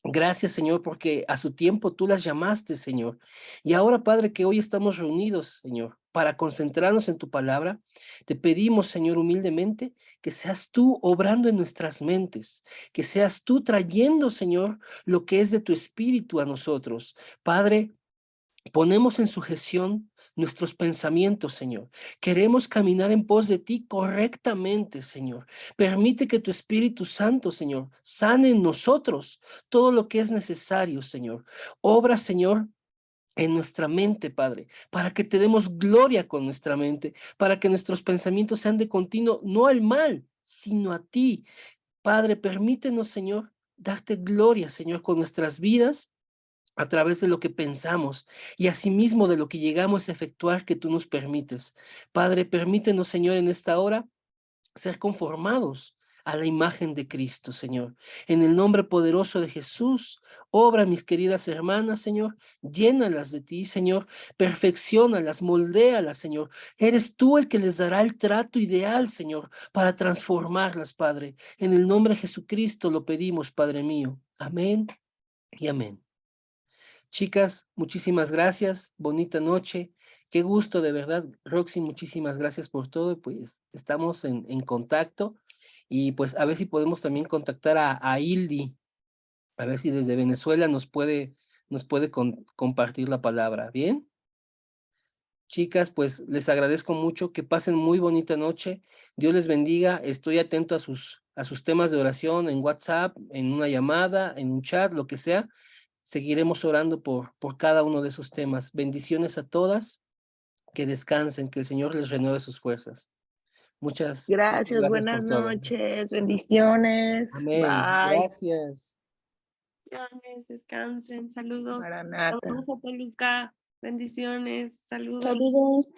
Gracias, Señor, porque a su tiempo tú las llamaste, Señor. Y ahora, Padre, que hoy estamos reunidos, Señor, para concentrarnos en tu palabra, te pedimos, Señor, humildemente, que seas tú obrando en nuestras mentes, que seas tú trayendo, Señor, lo que es de tu espíritu a nosotros. Padre, ponemos en sujeción nuestros pensamientos, Señor. Queremos caminar en pos de ti correctamente, Señor. Permite que tu Espíritu Santo, Señor, sane en nosotros todo lo que es necesario, Señor. Obra, Señor, en nuestra mente, Padre, para que te demos gloria con nuestra mente, para que nuestros pensamientos sean de continuo, no al mal, sino a ti. Padre, permítenos, Señor, darte gloria, Señor, con nuestras vidas a través de lo que pensamos y asimismo de lo que llegamos a efectuar que tú nos permites. Padre, permítenos, Señor, en esta hora ser conformados a la imagen de Cristo, Señor. En el nombre poderoso de Jesús, obra, mis queridas hermanas, Señor, llénalas de ti, Señor, perfecciónalas, moldéalas, Señor. Eres tú el que les dará el trato ideal, Señor, para transformarlas, Padre. En el nombre de Jesucristo lo pedimos, Padre mío. Amén y amén. Chicas, muchísimas gracias, bonita noche, qué gusto de verdad, Roxy, muchísimas gracias por todo, pues estamos en contacto y pues a ver si podemos también contactar a Hildy, a ver si desde Venezuela nos puede compartir la palabra, ¿bien? Chicas, pues les agradezco mucho, que pasen muy bonita noche, Dios les bendiga, estoy atento a sus temas de oración en WhatsApp, en una llamada, en un chat, lo que sea. Seguiremos orando por cada uno de esos temas. Bendiciones a todas, que descansen, que el Señor les renueve sus fuerzas. Muchas Gracias, gracias buenas por todo. noches, bendiciones. Amén. Bye. Gracias. Descansen, saludos. Maranata. Saludos a Toluca, bendiciones, saludos. Saludos.